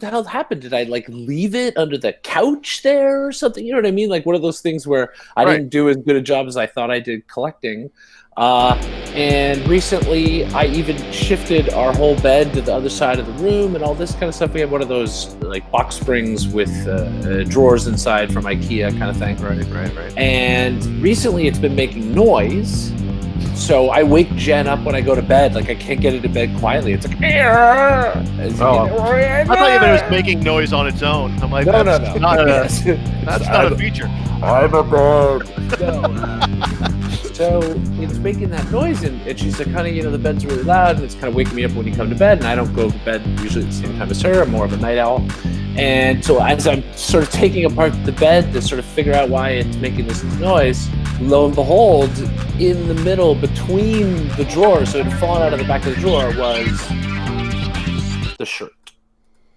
the hell happened? Did I like leave it under the couch there or something? You know what I mean? Like one of those things where I didn't do as good a job as I thought I did collecting. And recently I even shifted our whole bed to the other side of the room and all this kind of stuff. We have one of those like box springs with drawers inside from IKEA kind of thing. Right. And recently it's been making noise. So I wake Jen up when I go to bed. Like I can't get into bed quietly. It's like, I thought it was making noise on its own. I'm like, no. That's not a feature. I'm a bird. So it's making that noise, and she's like, honey, the bed's really loud, and it's kind of waking me up when you come to bed, and I don't go to bed usually at the same time as her. I'm more of a night owl. And so as I'm sort of taking apart the bed to sort of figure out why it's making this noise, lo and behold, in the middle between the drawers, so it had fallen out of the back of the drawer, was the shirt.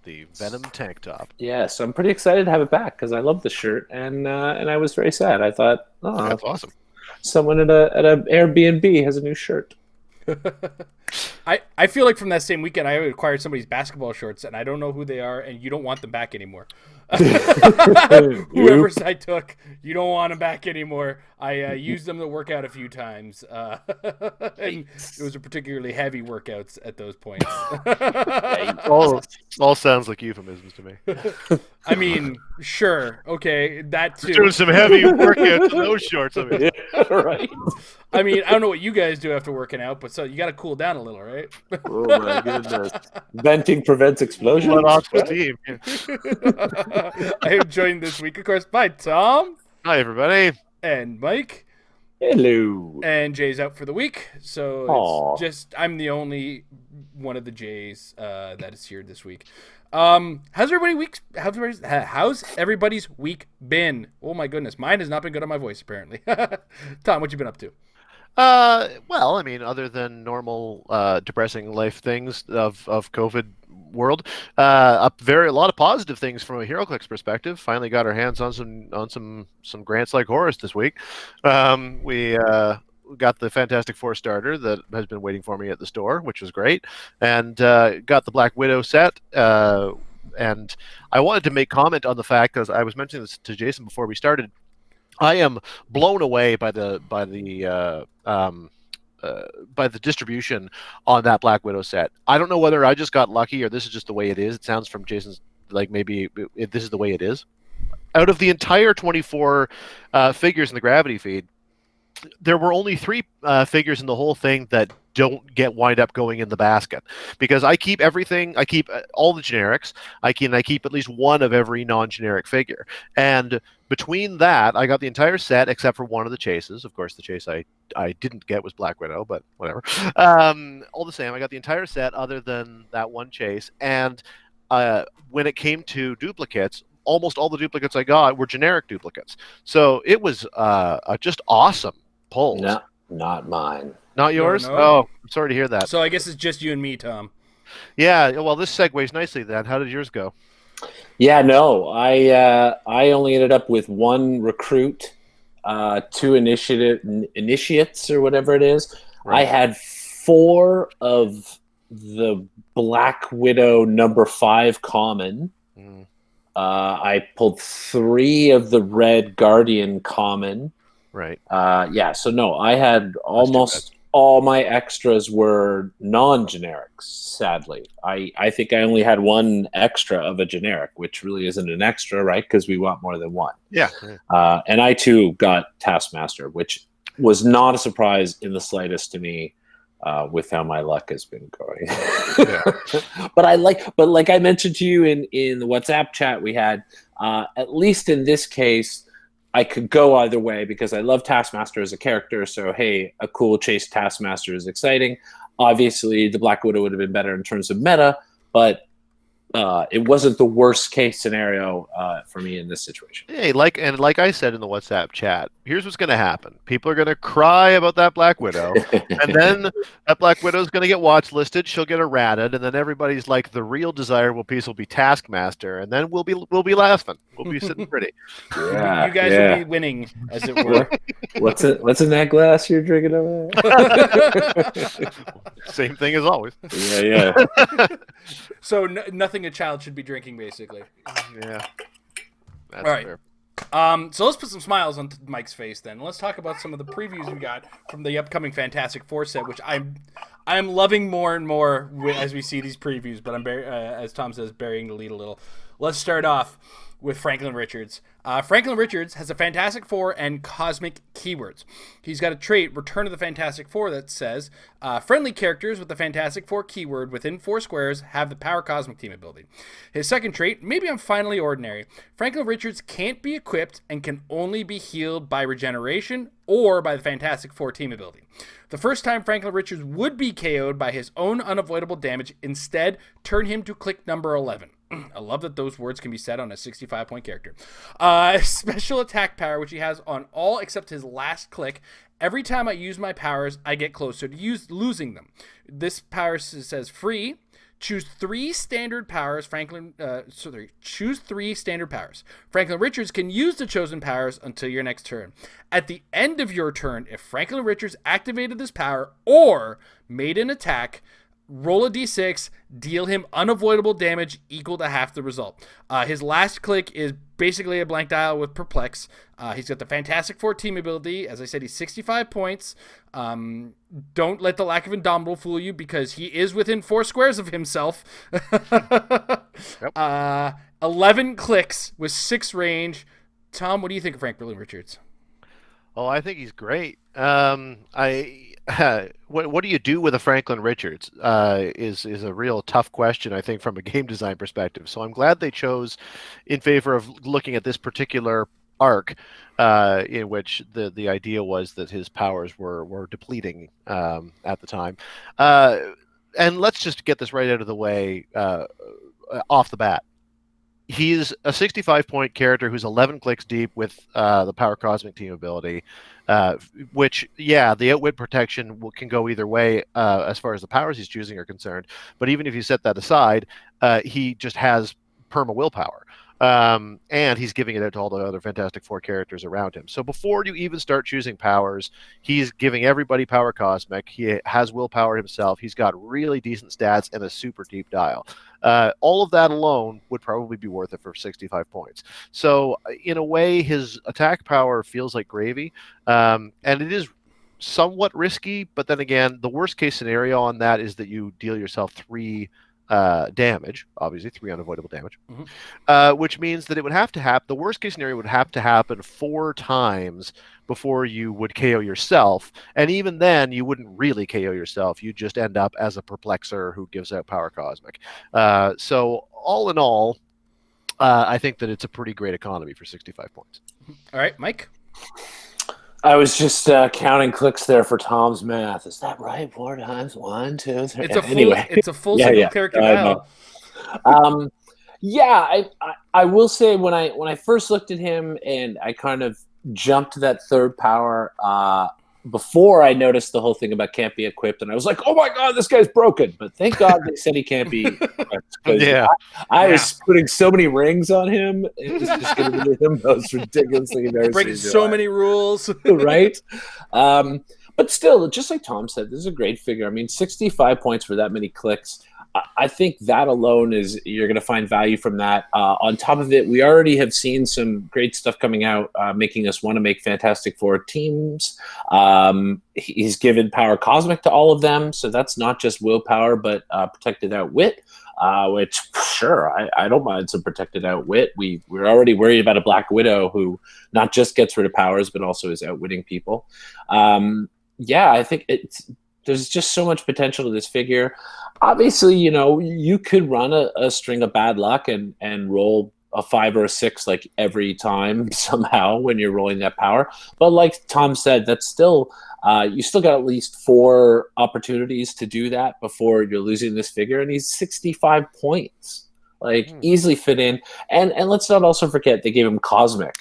The Venom tank top. Yeah, so I'm pretty excited to have it back because I love the shirt, and I was very sad. I thought, that's awesome. Someone at a Airbnb has a new shirt. I feel like from that same weekend I acquired somebody's basketball shorts, and I don't know who they are, and you don't want them back anymore. Whoever I took, you don't want them back anymore. I used them to work out a few times, and it was a particularly heavy workouts at those points. all sounds like euphemisms to me. I mean, sure, okay, that too. Doing some heavy workouts in those shorts. I mean, right. I mean, I don't know what you guys do after working out, but so you got to cool down a little, right? Oh my goodness! Venting prevents explosions. Let off steam. I am joined this week, of course, by Tom. Hi, everybody. And Mike. Hello. And Jay's out for the week, so it's just I'm the only one of the Jays that is here this week. How's everybody's week been? Oh my goodness, mine has not been good on my voice apparently. Tom, what you been up to? Well, I mean, other than normal depressing life things of COVID world, a lot of positive things from a Heroclix perspective. Finally got our hands on some grants like Horus this week. We got the Fantastic Four starter that has been waiting for me at the store, which was great, and got the Black Widow set. And I wanted to make comment on the fact, because I was mentioning this to Jason before we started, I am blown away by the distribution on that Black Widow set. I don't know whether I just got lucky or this is just the way it is. It sounds from Jason's like maybe this is the way it is. Out of the entire 24 figures in the Gravity feed, there were only 3 figures in the whole thing that don't wind up going in the basket, because I keep everything. I keep all the generics. I keep at least one of every non-generic figure. And between that, I got the entire set except for one of the chases. Of course, the chase I didn't get was Black Widow, but whatever. All the same, I got the entire set other than that one chase. And when it came to duplicates, almost all the duplicates I got were generic duplicates. So it was just awesome pulls. No, not mine. Not yours? No. Oh, I'm sorry to hear that. So I guess it's just you and me, Tom. Yeah, well, this segues nicely then. How did yours go? Yeah, no, I only ended up with 1 recruit, 2 initiates or whatever it is. Right. I had 4 of the Black Widow number 5 common. I pulled 3 of the Red Guardian common. Right. So no, I had almost all my extras were non-generics, sadly. I think I only had 1 extra of a generic, which really isn't an extra, right? Because we want more than 1. Yeah. And I too got Taskmaster, which was not a surprise in the slightest to me. With how my luck has been going. But like I mentioned to you in the WhatsApp chat we had, at least in this case, I could go either way because I love Taskmaster as a character. So, hey, a cool chase Taskmaster is exciting. Obviously, the Black Widow would have been better in terms of meta, but it wasn't the worst case scenario for me in this situation. Hey, like I said in the WhatsApp chat, here's what's going to happen. People are going to cry about that Black Widow, and then that Black Widow is going to get watch listed. She'll get errated, and then everybody's like, the real desirable piece will be Taskmaster, and then we'll be laughing. We'll be sitting pretty. Yeah, you guys will be winning, as it were. What's in that glass you're drinking over there? Same thing as always. Yeah. So nothing nothing a child should be drinking, basically. Yeah. That's All right. fair. So let's put some smiles on Mike's face then. Let's talk about some of the previews we got from the upcoming Fantastic Four set, which I'm loving more and more as we see these previews. But I'm as Tom says, burying the lead a little. Let's start off with Franklin Richards. Franklin Richards has a Fantastic Four and cosmic keywords. He's got a trait, Return of the Fantastic Four, that says, friendly characters with the Fantastic Four keyword within 4 squares have the power cosmic team ability. His second trait, Maybe I'm Finally Ordinary. Franklin Richards can't be equipped and can only be healed by regeneration or by the Fantastic Four team ability. The first time Franklin Richards would be KO'd by his own unavoidable damage, instead turn him to click number 11. I love that those words can be said on a 65-point character. Special attack power, which he has on all except his last click. Every time I use my powers, I get closer to losing them. This power says free. Choose 3 standard powers. Choose 3 standard powers. Franklin Richards can use the chosen powers until your next turn. At the end of your turn, if Franklin Richards activated this power or made an attack, roll a d6, deal him unavoidable damage equal to half the result. His last click is basically a blank dial with Perplex. He's got the Fantastic Four team ability. As I said, he's 65 points. Don't let the lack of Indomitable fool you, because he is within 4 squares of himself. Yep. 11 clicks with 6 range. Tom, what do you think of Franklin Richards? Oh, I think he's great. What do you do with a Franklin Richards is a real tough question, I think, from a game design perspective. So I'm glad they chose in favor of looking at this particular arc, in which the idea was that his powers were depleting at the time. And let's just get this right out of the way off the bat. He's a 65-point character who's 11 clicks deep with the Power Cosmic Team ability, which, yeah, the outwit protection can go either way as far as the powers he's choosing are concerned. But even if you set that aside, he just has perma willpower. And he's giving it out to all the other Fantastic Four characters around him. So before you even start choosing powers, he's giving everybody Power Cosmic. He has willpower himself. He's got really decent stats and a super deep dial. All of that alone would probably be worth it for 65 points. So in a way, his attack power feels like gravy. And it is somewhat risky, but then again, the worst case scenario on that is that you deal yourself 3 damage, obviously 3 unavoidable damage, which means that it would have to happen. The worst case scenario would have to happen 4 times before you would KO yourself, and even then, you wouldn't really KO yourself. You just end up as a perplexer who gives out Power Cosmic. So all in all, I think that it's a pretty great economy for 65 points. All right, Mike. I was just counting clicks there for Tom's math. Is that right? 4 times 1, 2, 3. It's a full single character dial. I will say when I first looked at him and I kind of jumped to that third power before I noticed the whole thing about can't be equipped, and I was like, oh my god, this guy's broken. But thank God they said he can't be equipped. I was putting so many rings on him. It was just going to be the most ridiculously embarrassing. Breaking so many rules. Right? But still, just like Tom said, this is a great figure. I mean, 65 points for that many clicks. I think that alone you're going to find value from that. On top of it, we already have seen some great stuff coming out, making us want to make Fantastic Four teams. He's given Power Cosmic to all of them, so that's not just willpower, but protected outwit, which, sure, I don't mind some protected outwit. We're already worried about a Black Widow who not just gets rid of powers, but also is outwitting people. I think there's just so much potential to this figure. Obviously, you could run a string of bad luck and roll a 5 or a 6 like every time somehow when you're rolling that power. But like Tom said, that's still you still got at least 4 opportunities to do that before you're losing this figure. And he's 65 points, easily fit in. And let's not also forget they gave him Cosmic.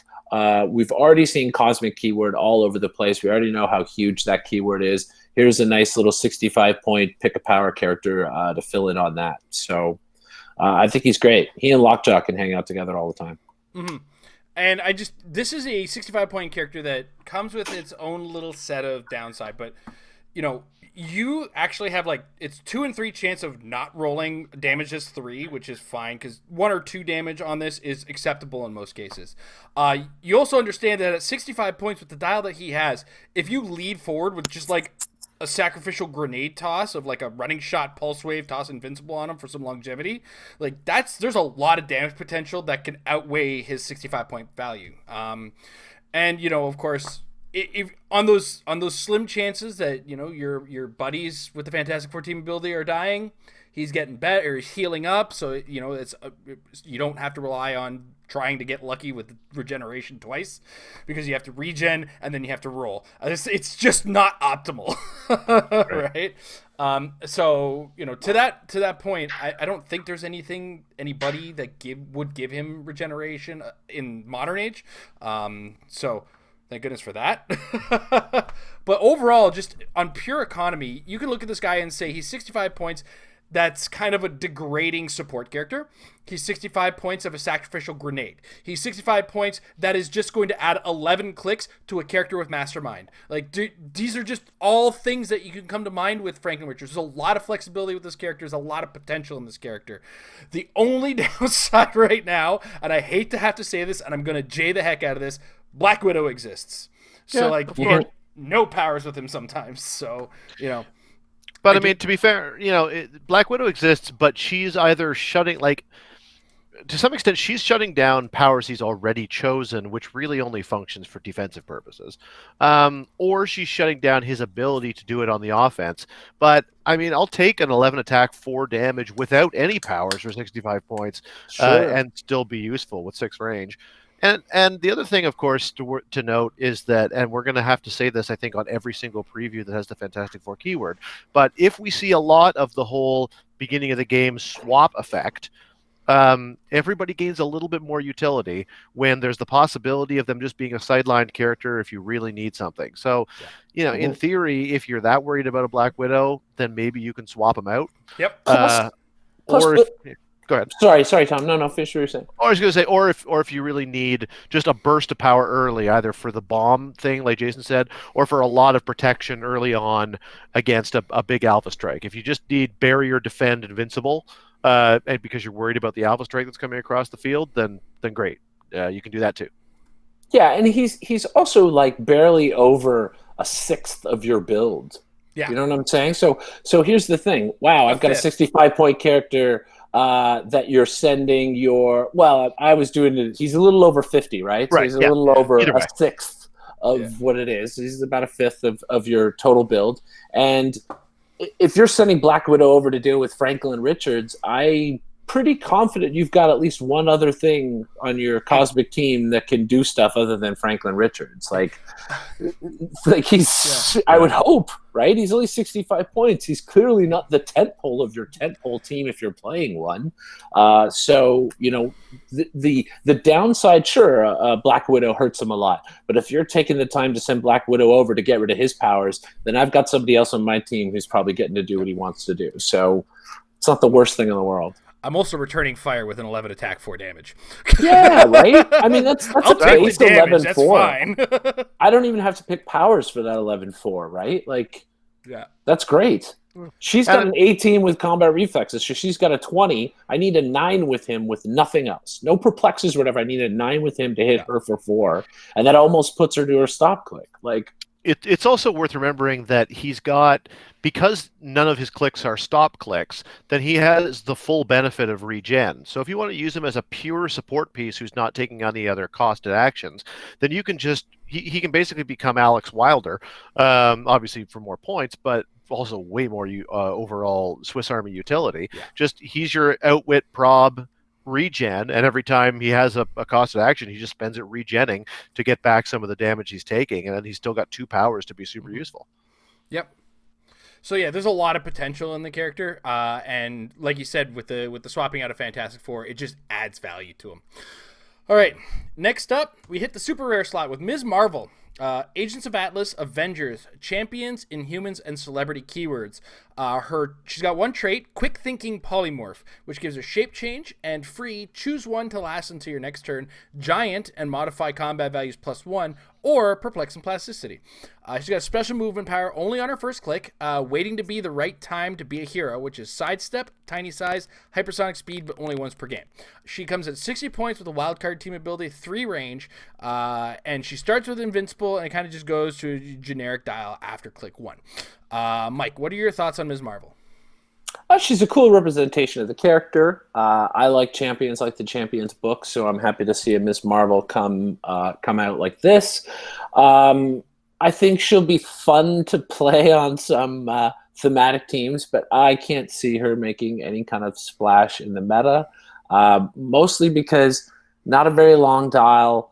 We've already seen Cosmic keyword all over the place. We already know how huge that keyword is. Here's a nice little 65-point pick a power character to fill in on that. So I think he's great. He and Lockjaw can hang out together all the time. Mm-hmm. And this is a 65-point character that comes with its own little set of downside. But, you actually have it's 2 and 3 chance of not rolling damage as 3, which is fine because 1 or 2 damage on this is acceptable in most cases. You also understand that at 65 points with the dial that he has, if you lead forward with just a sacrificial grenade toss of a running shot pulse wave toss invincible on him for some longevity, there's a lot of damage potential that can outweigh his 65 point value. And of course, if on those slim chances that your buddies with the Fantastic Four team ability are dying, he's getting better, or he's healing up, so it's you don't have to rely on trying to get lucky with regeneration twice, because you have to regen and then you have to roll. It's just not optimal, right? So to that point, I don't think there's anybody that would give him regeneration in modern age. So thank goodness for that. But overall, just on pure economy, you can look at this guy and say he's 65 points. That's kind of a degrading support character. He's 65 points of a sacrificial grenade. He's 65 points that is just going to add 11 clicks to a character with Mastermind. These are just all things that you can come to mind with Franklin Richards. There's a lot of flexibility with this character. There's a lot of potential in this character. The only downside right now, and I hate to have to say this, and I'm going to J the heck out of this, Black Widow exists. So, you get no powers with him sometimes. So, But I mean, to be fair, Black Widow exists, but she's either shutting, to some extent, she's shutting down powers he's already chosen, which really only functions for defensive purposes, or she's shutting down his ability to do it on the offense. But I mean, I'll take an 11 attack, 4 damage without any powers for 65 points, and still be useful with 6 range. And the other thing, of course, to note is that, and we're going to have to say this, I think, on every single preview that has the Fantastic Four keyword, but if we see a lot of the whole beginning of the game swap effect, everybody gains a little bit more utility when there's the possibility of them just being a sidelined character if you really need something. So, in theory, if you're that worried about a Black Widow, then maybe you can swap them out. Yep. Go ahead. Sorry, Tom. No, finish what you're saying. I was going to say, or if you really need just a burst of power early, either for the bomb thing, like Jason said, or for a lot of protection early on against a big alpha strike. If you just need barrier, defend, invincible, and because you're worried about the alpha strike that's coming across the field, then great, you can do that too. Yeah, and he's also barely over a sixth of your build. Yeah, you know what I'm saying. So here's the thing. Wow, I've got a 65 point character. That you're sending I was doing it. He's a little over 50, right? So he's a little over a sixth of what it is. He's about a fifth of your total build. And if you're sending Black Widow over to deal with Franklin Richards, I'm pretty confident you've got at least one other thing on your cosmic team that can do stuff other than Franklin Richards. He's, I would hope, right? He's only 65 points. He's clearly not the tentpole of your tentpole team if you're playing one. So, the downside, sure, Black Widow hurts him a lot. But if you're taking the time to send Black Widow over to get rid of his powers, then I've got somebody else on my team who's probably getting to do what he wants to do. So it's not the worst thing in the world. I'm also returning fire with an 11 attack, 4 damage. Yeah, right? I mean, that's I'll a base take the damage. 11-4. That's fine. I don't even have to pick powers for that 11-4, right? That's great. She's got an 18 with combat reflexes. So she's got a 20. I need a 9 with him with nothing else. No perplexes or whatever. I need a 9 with him to hit her for 4. And that almost puts her to her stop click. It's also worth remembering that he's got, because none of his clicks are stop clicks, then he has the full benefit of regen. So if you want to use him as a pure support piece who's not taking any other costed actions, then you can just, he can basically become Alex Wilder, obviously for more points, but also way more overall Swiss Army utility. Yeah. Just, he's your outwit prob regen, and every time he has a costed action, he just spends it regenning to get back some of the damage he's taking, and then he's still got 2 powers to be super useful. Yep. So yeah, there's a lot of potential in the character, and like you said, with the swapping out of Fantastic Four, it just adds value to him. All right, next up, we hit the super rare slot with Ms. Marvel. Agents of Atlas, Avengers, Champions, Inhumans, and Celebrity keywords. She's got one trait, Quick Thinking Polymorph, which gives her shape change and free. Choose one to last until your next turn. Giant and modify combat values +1, or Perplex and Plasticity. She's got special movement power only on her first click, waiting to be the right time to be a hero, which is Sidestep, Tiny Size, Hypersonic Speed, but only once per game. She comes at 60 points with a wildcard team ability, 3 range, and she starts with Invincible, and it kind of just goes to a generic dial after click 1. Mike, what are your thoughts on Ms. Marvel? She's a cool representation of the character. I like Champions, like the Champions book, so I'm happy to see a Ms. Marvel come out like this. I think she'll be fun to play on some thematic teams, but I can't see her making any kind of splash in the meta, mostly because not a very long dial,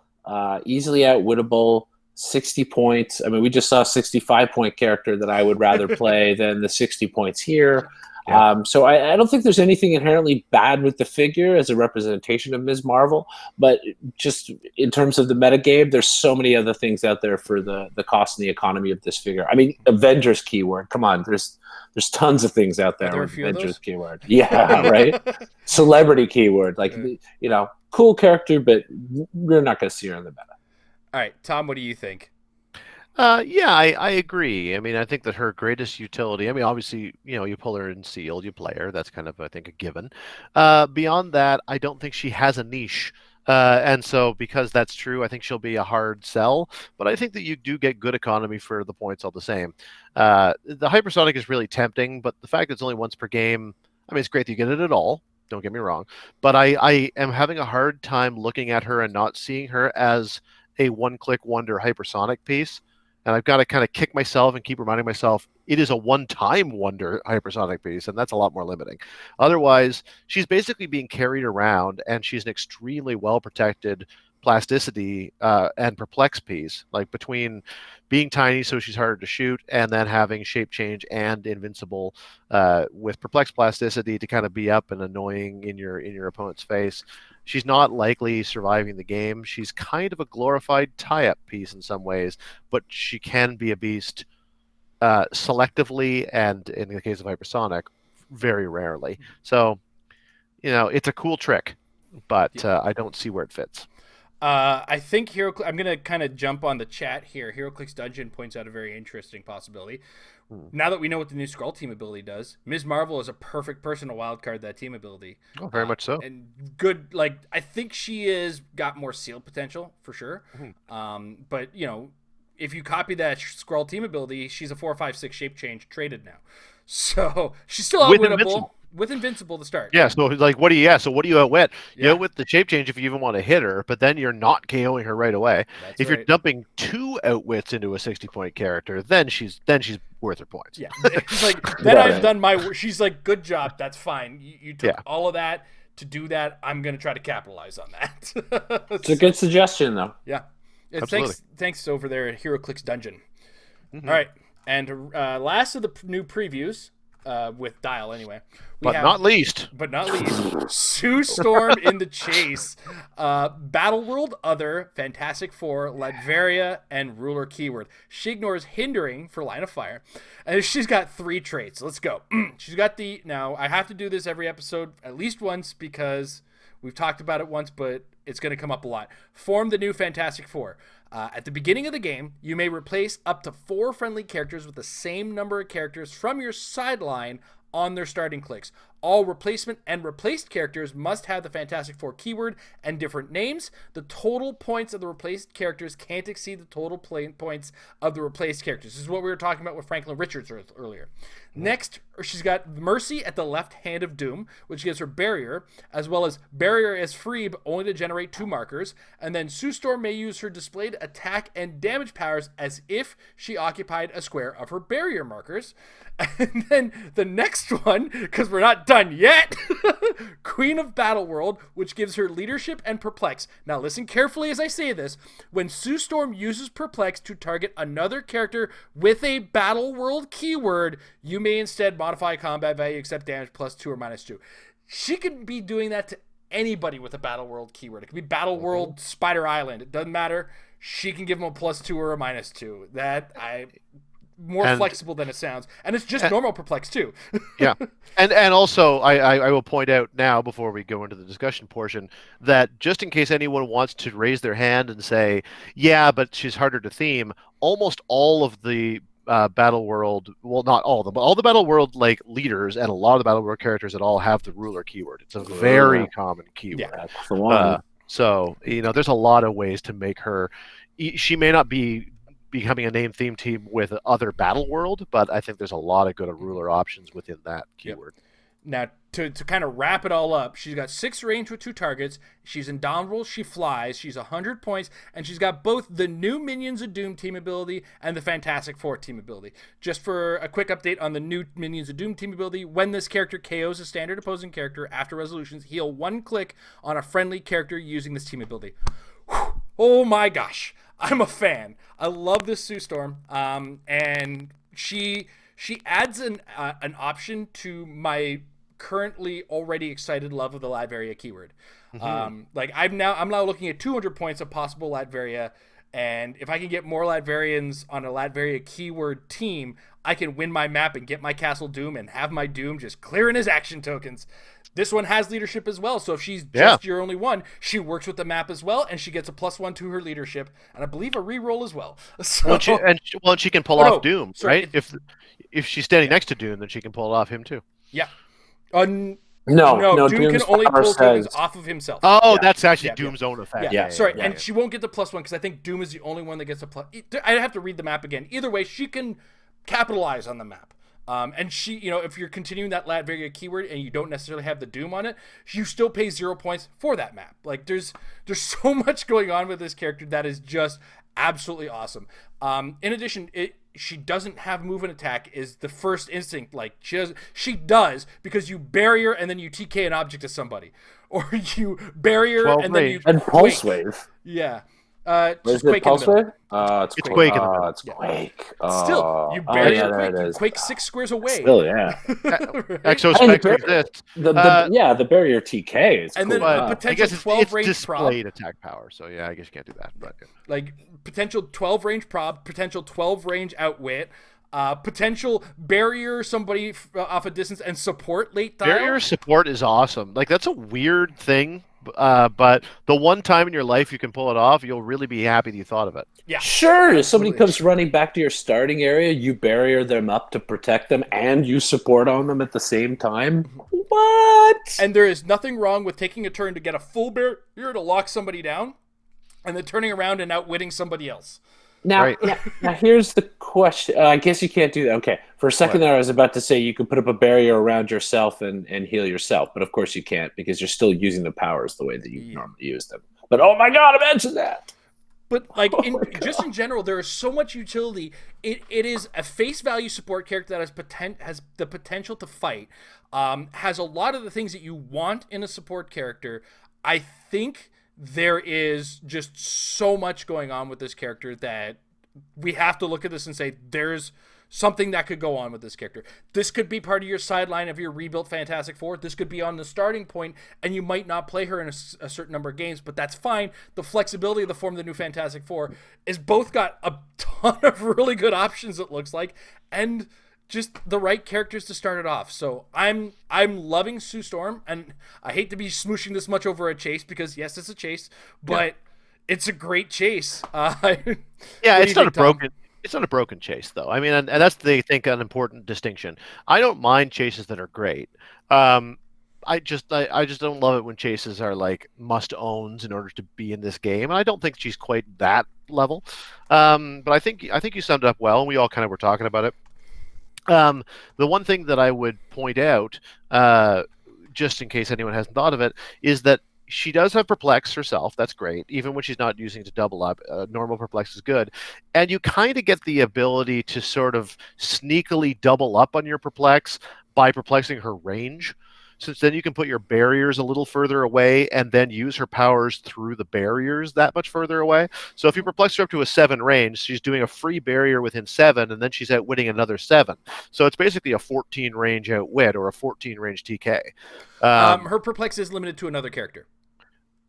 easily outwittable, 60 points. I mean, we just saw a 65-point character that I would rather play than the 60 points here. Yeah. So I don't think there's anything inherently bad with the figure as a representation of Ms. Marvel, but just in terms of the metagame, there's so many other things out there for the cost and the economy of this figure. I mean, Avengers keyword, come on, there's tons of things out there with Avengers keyword. Yeah, right? Celebrity keyword, like, you know, cool character, but we're not going to see her in the meta. All right, Tom, what do you think? Yeah, I agree. I mean, I think that her greatest utility, I mean, obviously, you know, you pull her in sealed, you play her. That's kind of, I think, a given. Beyond that, I don't think she has a niche. And so because that's true, I think she'll be a hard sell. But I think that you do get good economy for the points all the same. The Hypersonic is really tempting, but the fact that it's only once per game, I mean, it's great that you get it at all. Don't get me wrong. But I am having a hard time looking at her and not seeing her as a one-click wonder hypersonic piece. And I've got to kind of kick myself and keep reminding myself it is a one-time wonder hypersonic piece, and that's a lot more limiting. Otherwise, she's basically being carried around, and she's an extremely well-protected plasticity and perplex piece, like between being tiny so she's harder to shoot and then having shape change and invincible with perplex plasticity to kind of be up and annoying in your opponent's face. She's not likely surviving the game. She's kind of a glorified tie-up piece in some ways, but she can be a beast selectively and, in the case of hypersonic, very rarely. So, you know, it's a cool trick, but I don't see where it fits. I think I'm going to kind of jump on the chat here. Heroclix Dungeon points out a very interesting possibility. Now that we know what the new Skrull team ability does, Ms. Marvel is a perfect person to wildcard that team ability. Oh, very much so. And good, like, I think she is got more seal potential for sure. But, you know, if you copy that Skrull team ability, she's a 4-5-6 shape change traded now. So she's still outwinnable. With Invincible to start. Yeah, so like, what do you outwit? You outwit the shape change if you even want to hit her, but then you're not KOing her right away. That's if you're dumping 2 outwits into a 60-point character, then she's worth her points. Yeah, she's like, then I've done my work. She's like, good job, that's fine. You took all of that to do that. I'm going to try to capitalize on that. It's a good suggestion, though. Yeah. Thanks over there at Heroclix Dungeon. All right, and last of the new previews, with Dial anyway. Not least, Sue Storm in the Chase, Battleworld Other, Fantastic Four, Latveria, and Ruler keyword. She ignores Hindering for Line of Fire, and she's got 3 traits. Let's go. She's got now I have to do this every episode at least once because we've talked about it once, but it's going to come up a lot. Form the new Fantastic Four. At the beginning of the game, you may replace up to 4 friendly characters with the same number of characters from your sideline on their starting clicks. All replacement and replaced characters must have the Fantastic Four keyword and different names. The total points of the replaced characters can't exceed the total points of the replaced characters. This is what we were talking about with Franklin Richards earlier. Next, she's got Mercy at the left hand of Doom, which gives her Barrier, as well as Barrier as free, but only to generate 2 markers. And then Sue Storm may use her displayed attack and damage powers as if she occupied a square of her Barrier markers. And then the next one, because we're not done yet, Queen of Battleworld, which gives her leadership and perplex. Now listen carefully as I say this. When Sue Storm uses perplex to target another character with a Battleworld keyword, you may instead modify combat value except damage +2 or -2. She could be doing that to anybody with a Battleworld keyword. It could be Battleworld Spider Island. It doesn't matter. She can give them a +2 or a -2. more flexible than it sounds, and it's just normal perplex too. Yeah, and also I will point out now before we go into the discussion portion that just in case anyone wants to raise their hand and say, yeah, but she's harder to theme, almost all of the Battle World, well, not all of them, but all the Battle World like leaders and a lot of the Battle World characters at all have the ruler keyword. It's a very common keyword. Yeah, that's the one. So there's a lot of ways to make her. She may not be becoming a name theme team with other Battle World, but I think there's a lot of good ruler options within that keyword. Yep. Now, to kind of wrap it all up, she's got 6 range with 2 targets. She's indomitable. She flies. She's 100 points, and she's got both the new Minions of Doom team ability and the Fantastic Four team ability. Just for a quick update on the new Minions of Doom team ability, when this character KOs a standard opposing character after resolutions, heal 1 click on a friendly character using this team ability. Whew. Oh my gosh, I'm a fan. I love this Sue Storm, and she adds an option to my currently already excited love of the Latveria keyword. Like I'm now looking at 200 points of possible Latveria, and if I can get more Latverians on a Latveria keyword team, I can win my map and get my Castle Doom and have my Doom just clearing his action tokens. This one has leadership as well, so if she's just your only one, she works with the map as well, and she gets a +1 to her leadership, and I believe a reroll as well. So, she can pull off Doom, right? If she's standing next to Doom, then she can pull it off him too. Yeah. No, Doom can only pull tokens off of himself. Oh, that's actually Doom's own effect. And she won't get the +1 because I think Doom is the only one that gets a plus. I'd have to read the map again. Either way, she can capitalize on the map. And she, if you're continuing that Latveria keyword and you don't necessarily have the Doom on it, you still pay 0 points for that map. Like there's so much going on with this character that is just absolutely awesome. In addition, she doesn't have move and attack is the first instinct. Like she does because you bury her and then you TK an object to somebody, or you bury her and then you pulse wave. Yeah. Is it Pulse Wave? It's Quake. It's Quake. Still, you bury Quake. You Quake 6 squares away. Still, yeah. Exospect exists. The barrier TK is and cool. then potential 12 range displayed attack power. So yeah, I guess you can't do that. But like potential 12 range prob, potential 12 range outwit. Potential barrier somebody off a distance and support late dial. Barrier support is awesome. Like that's a weird thing. But the one time in your life you can pull it off, you'll really be happy that you thought of it. Yeah, sure. If somebody comes running back to your starting area, you barrier them up to protect them, and you support on them at the same time. What? And there is nothing wrong with taking a turn to get a full barrier to lock somebody down, and then turning around and outwitting somebody else. Now, now here's the question. I guess you can't do that. Okay. For a second there, I was about to say you could put up a barrier around yourself and heal yourself. But of course you can't because you're still using the powers the way that you normally use them. But oh my God, imagine that. But like just in general, there is so much utility. It is a face value support character that has the potential to fight. Has a lot of the things that you want in a support character. I think there is just so much going on with this character that we have to look at this and say there's something that could go on with this character. This could be part of your sideline of your rebuilt Fantastic Four. This could be on the starting point, and you might not play her in a certain number of games, but that's fine. The flexibility of the form of the new Fantastic Four is both got a ton of really good options, it looks like, and just the right characters to start it off. So I'm loving Sue Storm, and I hate to be smooshing this much over a chase because yes, it's a chase, but it's a great chase. It's not a broken. It's not a broken chase though. I mean, and that's I think an important distinction. I don't mind chases that are great. I just don't love it when chases are like must owns in order to be in this game, and I don't think she's quite that level. But I think you summed it up well, and we all kind of were talking about it. The one thing that I would point out, just in case anyone hasn't thought of it, is that she does have Perplex herself. That's great. Even when she's not using to double up, normal Perplex is good. And you kind of get the ability to sort of sneakily double up on your Perplex by perplexing her range. Since then you can put your barriers a little further away and then use her powers through the barriers that much further away. So if you perplex her up to a 7 range, she's doing a free barrier within 7, and then she's outwitting another 7. So it's basically a 14 range outwit or a 14 range TK. Her Perplex is limited to another character.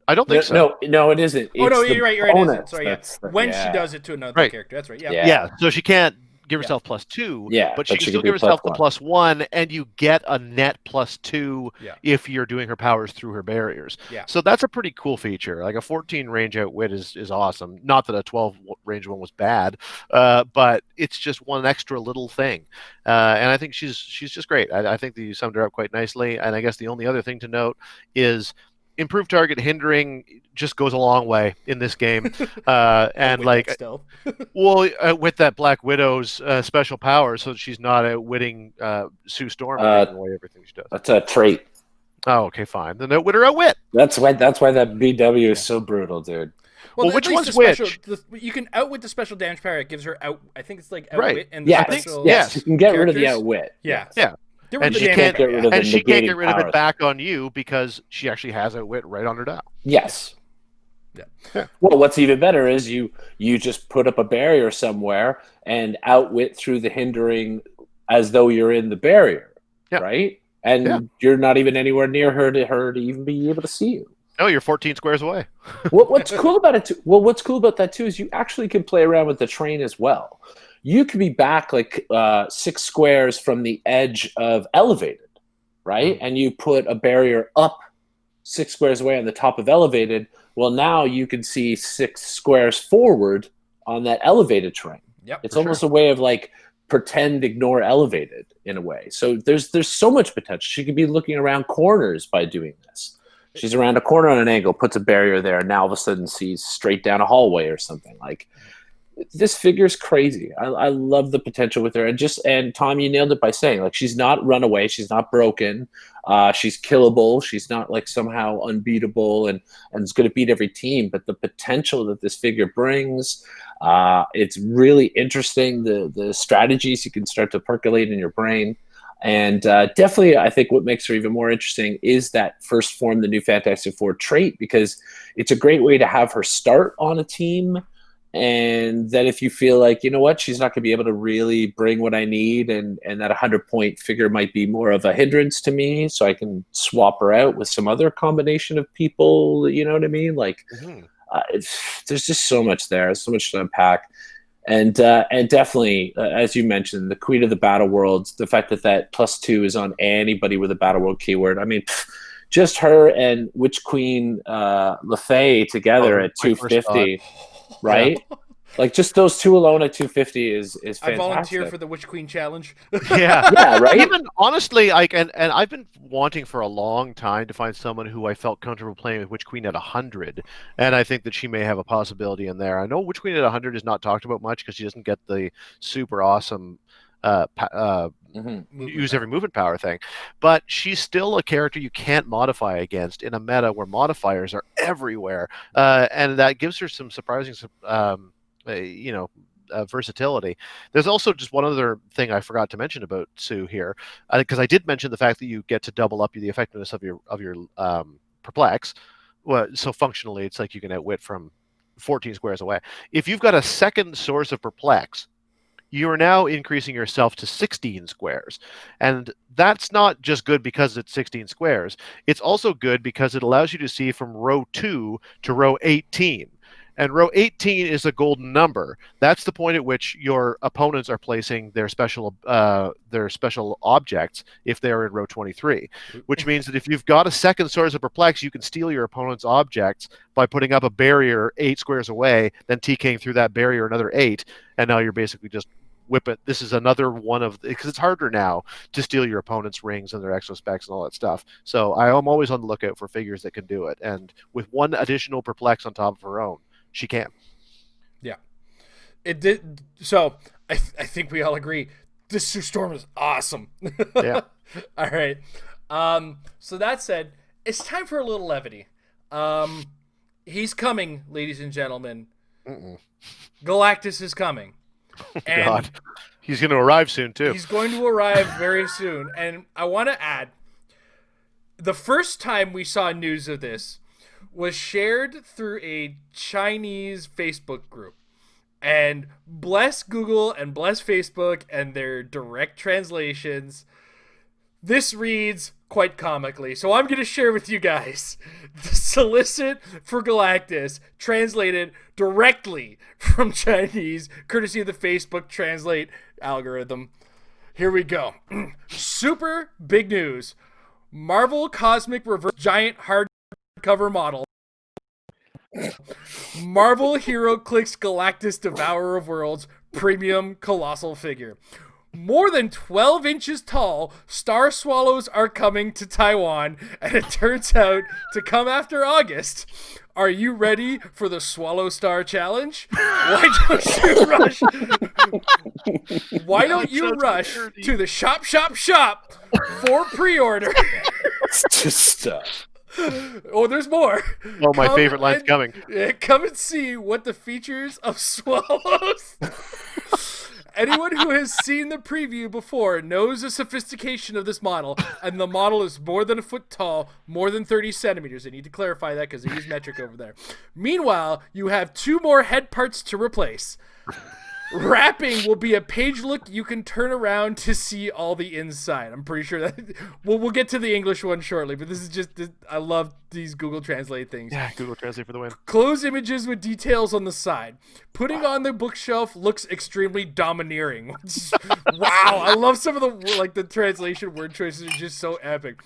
I don't think so. No, it isn't. You're right. It isn't. Sorry, when she does it to another character. That's right. Yeah. So she can't give herself +2, Yeah, but she can she still can be give herself the +1. +1, and you get a net +2 Yeah. if you're doing her powers through her barriers. Yeah. So that's a pretty cool feature. Like a 14 range outwit is awesome. Not that a 12 range one was bad, but it's just one extra little thing. And I think she's just great. I think that you summed her up quite nicely. And I guess the only other thing to note is improved target hindering just goes a long way in this game. And with like, that stealth. well, with that Black Widow's special power, so she's not outwitting Sue Storm and taking away everything she does. That's a trait. Oh, okay, fine. Then outwit her outwit. That's why that BW is so brutal, dude. Well, which one's which? You can outwit the special damage power. It gives her out. I think it's like outwit Right. and the Yes, special. yes, you can get rid of the characters. outwit. Yeah. Yeah. And she can't get rid of and she can't get rid of powers. it back on you because she actually has outwit right on her dial. Yes. Yeah. Well, what's even better is you just put up a barrier somewhere and outwit through the hindering as though you're in the barrier, right? And you're not even anywhere near her to even be able to see you. Oh, you're 14 squares away. What's cool about it too? Well, what's cool about that too is you actually can play around with the train as well. You could be back like 6 squares from the edge of elevated, right? And you put a barrier up 6 squares away on the top of elevated. Well, now you can see 6 squares forward on that elevated terrain. Yep, it's almost a way of like pretend ignore elevated in a way. So there's so much potential. She could be looking around corners by doing this. She's around a corner on an angle, puts a barrier there, and now all of a sudden sees straight down a hallway or something. Like, this figure's crazy. I love the potential with her. And Tom, you nailed it by saying, like, she's not run away. She's not broken. She's killable. She's not like somehow unbeatable and is going to beat every team. But the potential that this figure brings, it's really interesting. The strategies you can start to percolate in your brain. And definitely, I think what makes her even more interesting is that first form, the new Fantastic Four trait, because it's a great way to have her start on a team. And then if you feel like, you know what, she's not going to be able to really bring what I need, and that 100-point figure might be more of a hindrance to me, so I can swap her out with some other combination of people, you know what I mean? Like, there's just so much there, so much to unpack. And definitely, as you mentioned, the Queen of the Battle Worlds, the fact that +2 is on anybody with a Battle World keyword. I mean, just her and Witch Queen LaFay together at 250. Right? Yeah. Like, just those two alone at 250 is fantastic. I volunteer for the Witch Queen challenge. Yeah, right? Even, honestly, and I've been wanting for a long time to find someone who I felt comfortable playing with Witch Queen at 100, and I think that she may have a possibility in there. I know Witch Queen at 100 is not talked about much because she doesn't get the super awesome use every movement power thing, but she's still a character you can't modify against in a meta where modifiers are everywhere, and that gives her some surprising versatility. There's also just one other thing I forgot to mention about Sue here, because I did mention the fact that you get to double up the effectiveness of your perplex. Well, so functionally it's like you can outwit from 14 squares away. If you've got a second source of perplex, you are now increasing yourself to 16 squares. And that's not just good because it's 16 squares. It's also good because it allows you to see from row 2 to row 18. And row 18 is a golden number. That's the point at which your opponents are placing their special objects if they're in row 23, which means that if you've got a second source of perplex, you can steal your opponent's objects by putting up a barrier 8 squares away, then TKing through that barrier another 8, and now you're basically just whip it. This is another one of, because it's harder now to steal your opponent's rings and their exospecs and all that stuff. So I am always on the lookout for figures that can do it. And with one additional perplex on top of her own, she can. Yeah. It did. So I think we all agree this Sue Storm is awesome. Yeah. All right. So that said, it's time for a little levity. He's coming, ladies and gentlemen. Galactus is coming. And God. He's going to arrive soon, too. He's going to arrive very soon. And I want to add, the first time we saw news of this was shared through a Chinese Facebook group. And bless Google and bless Facebook and their direct translations. This reads quite comically, so I'm going to share with you guys the solicit for Galactus, translated directly from Chinese, courtesy of the Facebook Translate algorithm. Here we go. Super big news. Marvel Cosmic Reverse Giant Hardcover Model. Marvel Heroclix Galactus Devourer of Worlds Premium Colossal Figure. More than 12 inches tall, star swallows are coming to Taiwan, and it turns out to come after August. Are you ready for the Swallow Star Challenge? Why don't you rush? Why don't you rush to the shop for pre-order? Just Oh, there's more. Oh, my favorite line's coming. Come and see what the features of swallows. Anyone who has seen the preview before knows the sophistication of this model, and the model is more than a foot tall, more than 30 centimeters. I need to clarify that because they use metric over there. Meanwhile, you have 2 more head parts to replace. Wrapping will be a page look you can turn around to see all the inside. I'm pretty sure that we'll get to the English one shortly, but this is just I love these Google Translate things. Yeah, Google Translate for the win. Close images with details on the side. Putting on the bookshelf looks extremely domineering. Wow, I love some of the translation word choices are just so epic.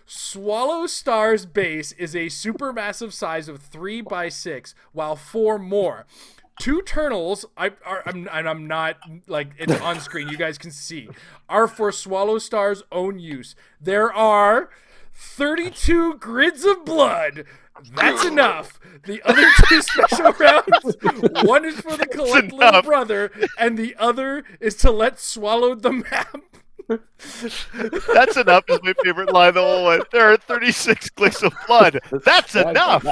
Swallow Star's base is a supermassive size of 3x6, while 4 more. 2 Turnals, I'm not, like, it's on screen, you guys can see, are for Swallow Star's own use. There are 32 grids of blood. That's enough. The other 2 special rounds, one is for the collect little brother, and the other is to let swallow the map. That's enough is my favorite line of the whole one. There are 36 clicks of blood. That's enough.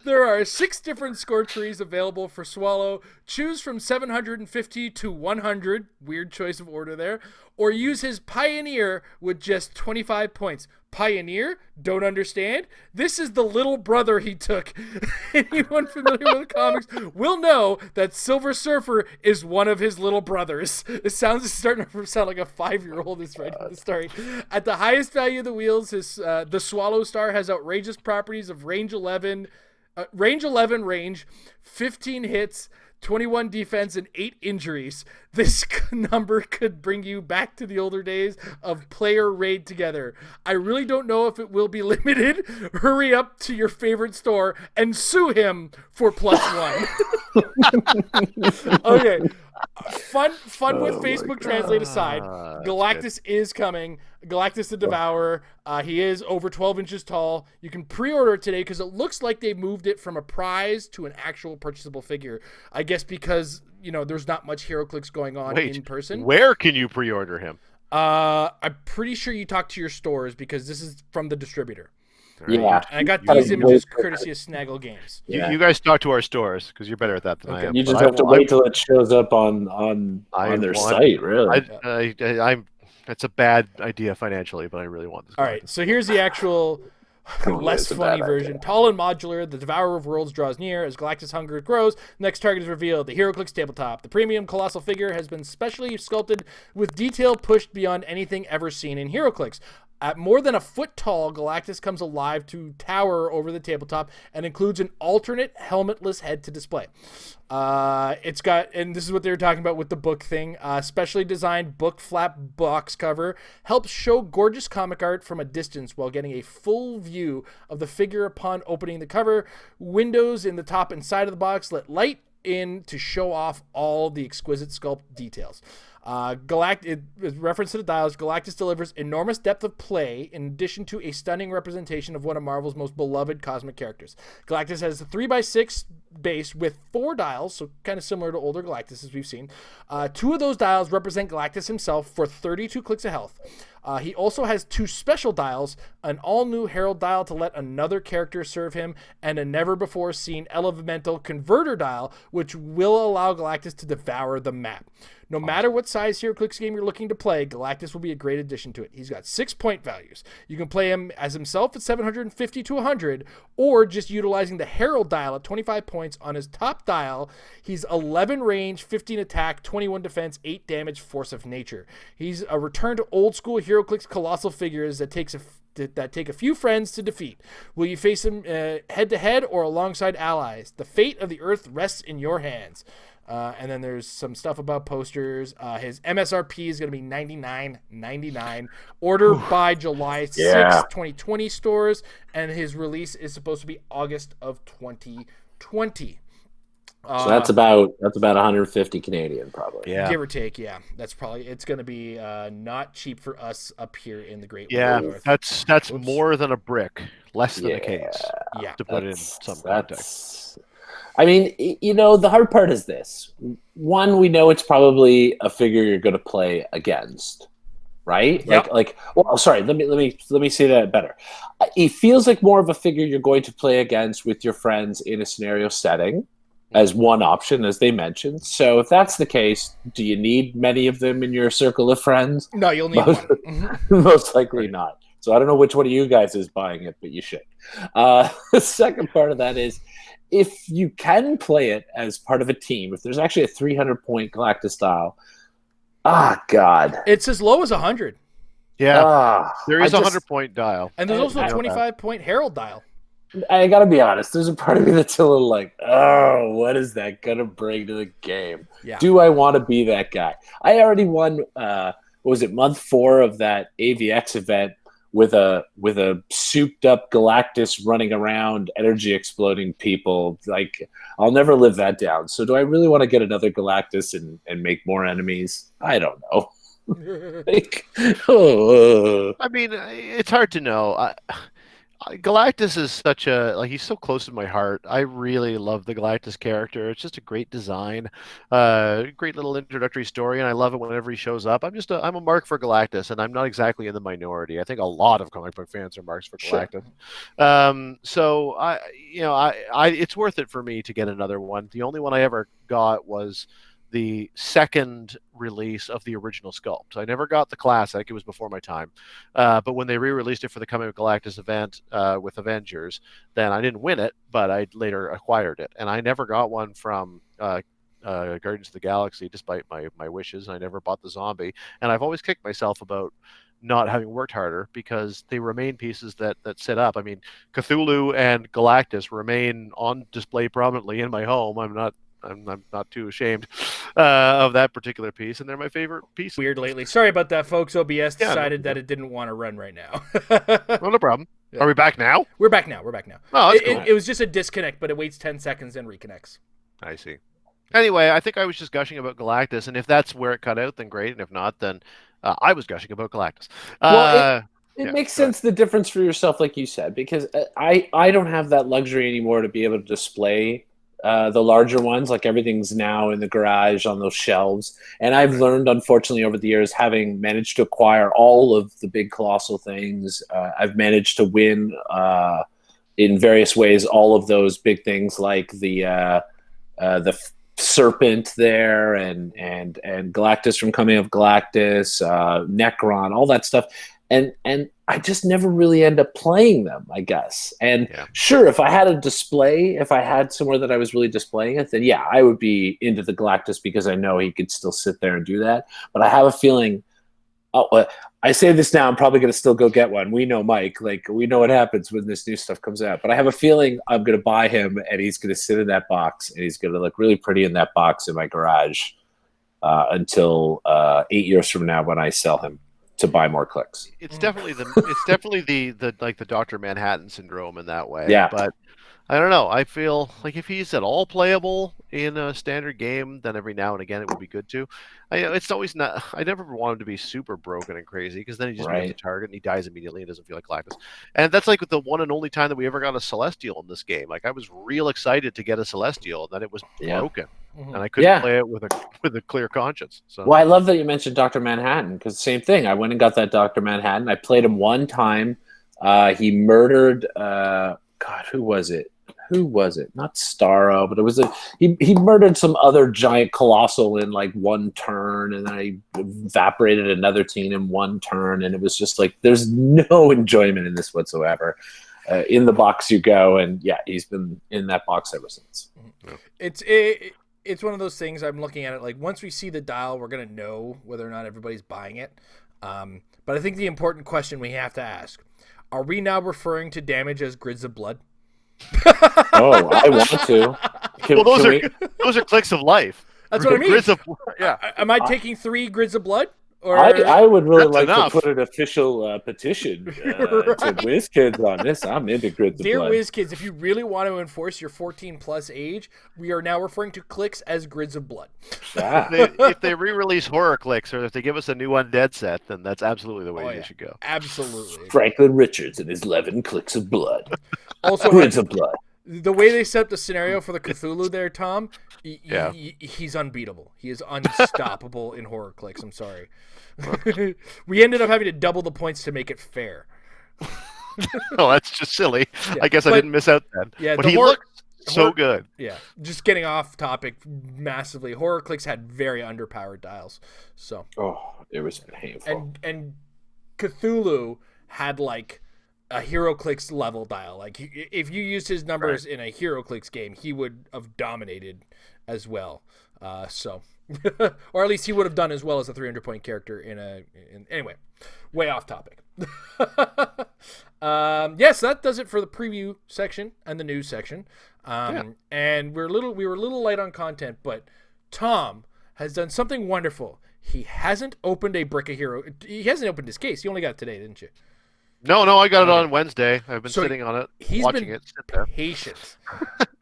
There are 6 different score trees available for Swallow. Choose from 750 to 100. Weird choice of order there. Or use his Pioneer with just 25 points. Pioneer? Don't understand. This is the little brother he took. Anyone familiar with the comics will know that Silver Surfer is one of his little brothers. It sounds starting to sound like a 5-year-old is writing the story. At the highest value of the wheels, the Swallow Star has outrageous properties of range 11 range, 15 hits, 21 defense, and 8 injuries. This number could bring you back to the older days of player raid together. I really don't know if it will be limited. Hurry up to your favorite store and sue him for +1. Okay. Fun with Facebook Translate aside, Galactus is coming. Galactus the Devourer. He is over 12 inches tall. You can pre-order it today because it looks like they moved it from a prize to an actual purchasable figure. I guess because, there's not much Heroclix going on in person. Where can you pre-order him? I'm pretty sure you talk to your stores because this is from the distributor. Yeah. And I got these images courtesy of Snaggle Games. Yeah. You guys talk to our stores because you're better at that than I am. You just have to wait till it shows up on their site, really. That's a bad idea financially, but I really want this. All right, so here's the actual less funny version. Tall and modular, the Devourer of Worlds draws near. As Galactus' hunger grows, next target is revealed. The Heroclix tabletop. The premium colossal figure has been specially sculpted with detail pushed beyond anything ever seen in Heroclix. At more than a foot tall, Galactus comes alive to tower over the tabletop and includes an alternate helmetless head to display. It's got, and this is what they were talking about with the book thing, specially designed book flap box cover helps show gorgeous comic art from a distance while getting a full view of the figure upon opening the cover. Windows in the top and side of the box let light in to show off all the exquisite sculpt details. Reference to the dials, Galactus delivers enormous depth of play in addition to a stunning representation of one of Marvel's most beloved cosmic characters. Galactus has a 3x6 base with 4 dials, so kind of similar to older Galactus as we've seen. 2 of those dials represent Galactus himself for 32 clicks of health. He also has 2 special dials, an all-new Herald dial to let another character serve him, and a never-before-seen elemental converter dial, which will allow Galactus to devour the map. No matter what size Heroclix game you're looking to play, Galactus will be a great addition to it. He's got 6 point values. You can play him as himself at 750 to 100, or just utilizing the Herald dial at 25 points on his top dial. He's 11 range, 15 attack, 21 defense, 8 damage, force of nature. He's a return to old school Heroclix colossal figures that take a few friends to defeat. Will you face him head to head or alongside allies? The fate of the Earth rests in your hands. And then there's some stuff about posters. His MSRP is going to be $99.99. Order by July 6th, 2020 stores, and his release is supposed to be August of 2020. So that's about 150 Canadian, probably. Yeah, give or take. Yeah, that's probably. It's going to be not cheap for us up here in the Great North. That's more than a brick, less than a case. Yeah, to put in some context. I mean, the hard part is this. One, we know it's probably a figure you're going to play against, right? Yep. Sorry. Let me say that better. It feels like more of a figure you're going to play against with your friends in a scenario setting, as one option, as they mentioned. So if that's the case, do you need many of them in your circle of friends? No, you'll need one. Most likely not. So I don't know which one of you guys is buying it, but you should. The second part of that is, if you can play it as part of a team, if there's actually a 300-point Galactus style, God. It's as low as 100. Yeah, there is a 100-point dial. And there's also a 25-point Herald dial. I gotta be honest, there's a part of me that's a little like, oh, what is that gonna bring to the game? Yeah. Do I want to be that guy? I already won, month 4 of that AVX event with a souped up Galactus running around, energy exploding people. Like, I'll never live that down. So do I really want to get another Galactus and make more enemies? I don't know. I mean, it's hard to know. Galactus is such he's so close to my heart. I really love the Galactus character. It's just a great design, great little introductory story, and I love it whenever he shows up. I'm a mark for Galactus, and I'm not exactly in the minority. I think a lot of comic book fans are marks for Galactus. Sure. So it's worth it for me to get another one. The only one I ever got was the second release of the original sculpt. I never got the classic. It was before my time. But when they re-released it for the Coming of Galactus event with Avengers, then I didn't win it, but I later acquired it. And I never got one from Guardians of the Galaxy, despite my wishes. I never bought the zombie. And I've always kicked myself about not having worked harder, because they remain pieces that sit up. I mean, Cthulhu and Galactus remain on display prominently in my home. I'm not too ashamed of that particular piece, and they're my favorite piece. Weird lately. Sorry about that, folks. OBS decided that it didn't want to run right now. Well, no problem. Yeah. Are we back now? We're back now. Oh, that's cool. It was just a disconnect, but it waits 10 seconds and reconnects. I see. Anyway, I think I was just gushing about Galactus, and if that's where it cut out, then great, and if not, then I was gushing about Galactus. It makes sense, the difference for yourself, like you said, because I don't have that luxury anymore to be able to display the larger ones. Like, everything's now in the garage on those shelves. And I've learned, unfortunately, over the years, having managed to acquire all of the big colossal things, I've managed to win in various ways all of those big things, like the Serpent there and Galactus from Coming of Galactus, Necron, all that stuff. And I just never really end up playing them, I guess. And sure, if I had a display, if I had somewhere that I was really displaying it, then I would be into the Galactus, because I know he could still sit there and do that. But I have a feeling, I say this now, I'm probably going to still go get one. We know Mike, like, we know what happens when this new stuff comes out. But I have a feeling I'm going to buy him, and he's going to sit in that box, and he's going to look really pretty in that box in my garage until 8 years from now, when I sell him to buy more clicks. It's definitely the Dr. Manhattan syndrome in that way. Yeah. But I don't know. I feel like if he's at all playable in a standard game, then every now and again it would be good too. It's always not. I never want him to be super broken and crazy, because then he just becomes a target and he dies immediately and doesn't feel like Galactus. And that's like the one and only time that we ever got a Celestial in this game. Like, I was real excited to get a Celestial, and then it was broken, and I couldn't play it with a clear conscience. So. Well, I love that you mentioned Dr. Manhattan, because same thing. I went and got that Dr. Manhattan. I played him one time. He murdered. God, who was it? who was it? Not Starro, but it was he murdered some other giant colossal in like one turn, and then he evaporated another team in one turn, and it was just like there's no enjoyment in this whatsoever. In the box you go, and yeah, he's been in that box ever since. It's one of those things. I'm looking at it like once we see the dial, we're gonna know whether or not everybody's buying it. But I think the important question we have to ask: are we now referring to damage as grids of blood? Oh, I want to. Those are clicks of life. That's what I mean. Grids of, yeah. Am I taking 3 grids of blood? Or... I would really like enough. to put an official petition to WizKids on this. I'm into grids of Dear blood. WizKids, if you really want to enforce your 14-plus age, we are now referring to clicks as grids of blood. Ah. If they re-release Heroclix, or if they give us a new Undead set, then that's absolutely the way they should go. Absolutely. Franklin Richards and his 11 clicks of blood. Also, grids of blood. The way they set up the scenario for the Cthulhu there, Tom, he's unbeatable. He is unstoppable in Heroclix. I'm sorry. We ended up having to double the points to make it fair. Oh, that's just silly. Yeah, I guess I didn't miss out then. Yeah, but he looked so good. Yeah, just getting off topic massively. Heroclix had very underpowered dials. So. Oh, it was painful. And Cthulhu had like a Heroclix level dial. Like if you used his numbers in a Heroclix game, he would have dominated as well. Or at least he would have done as well as a 300-point character anyway, way off topic. Yes, that does it for the preview section and the news section. And we were a little light on content, but Tom has done something wonderful. He hasn't opened a Brick of Hero. He hasn't opened his case. You only got it today, didn't you? No, I got it on Wednesday. I've been sitting on it, watching it.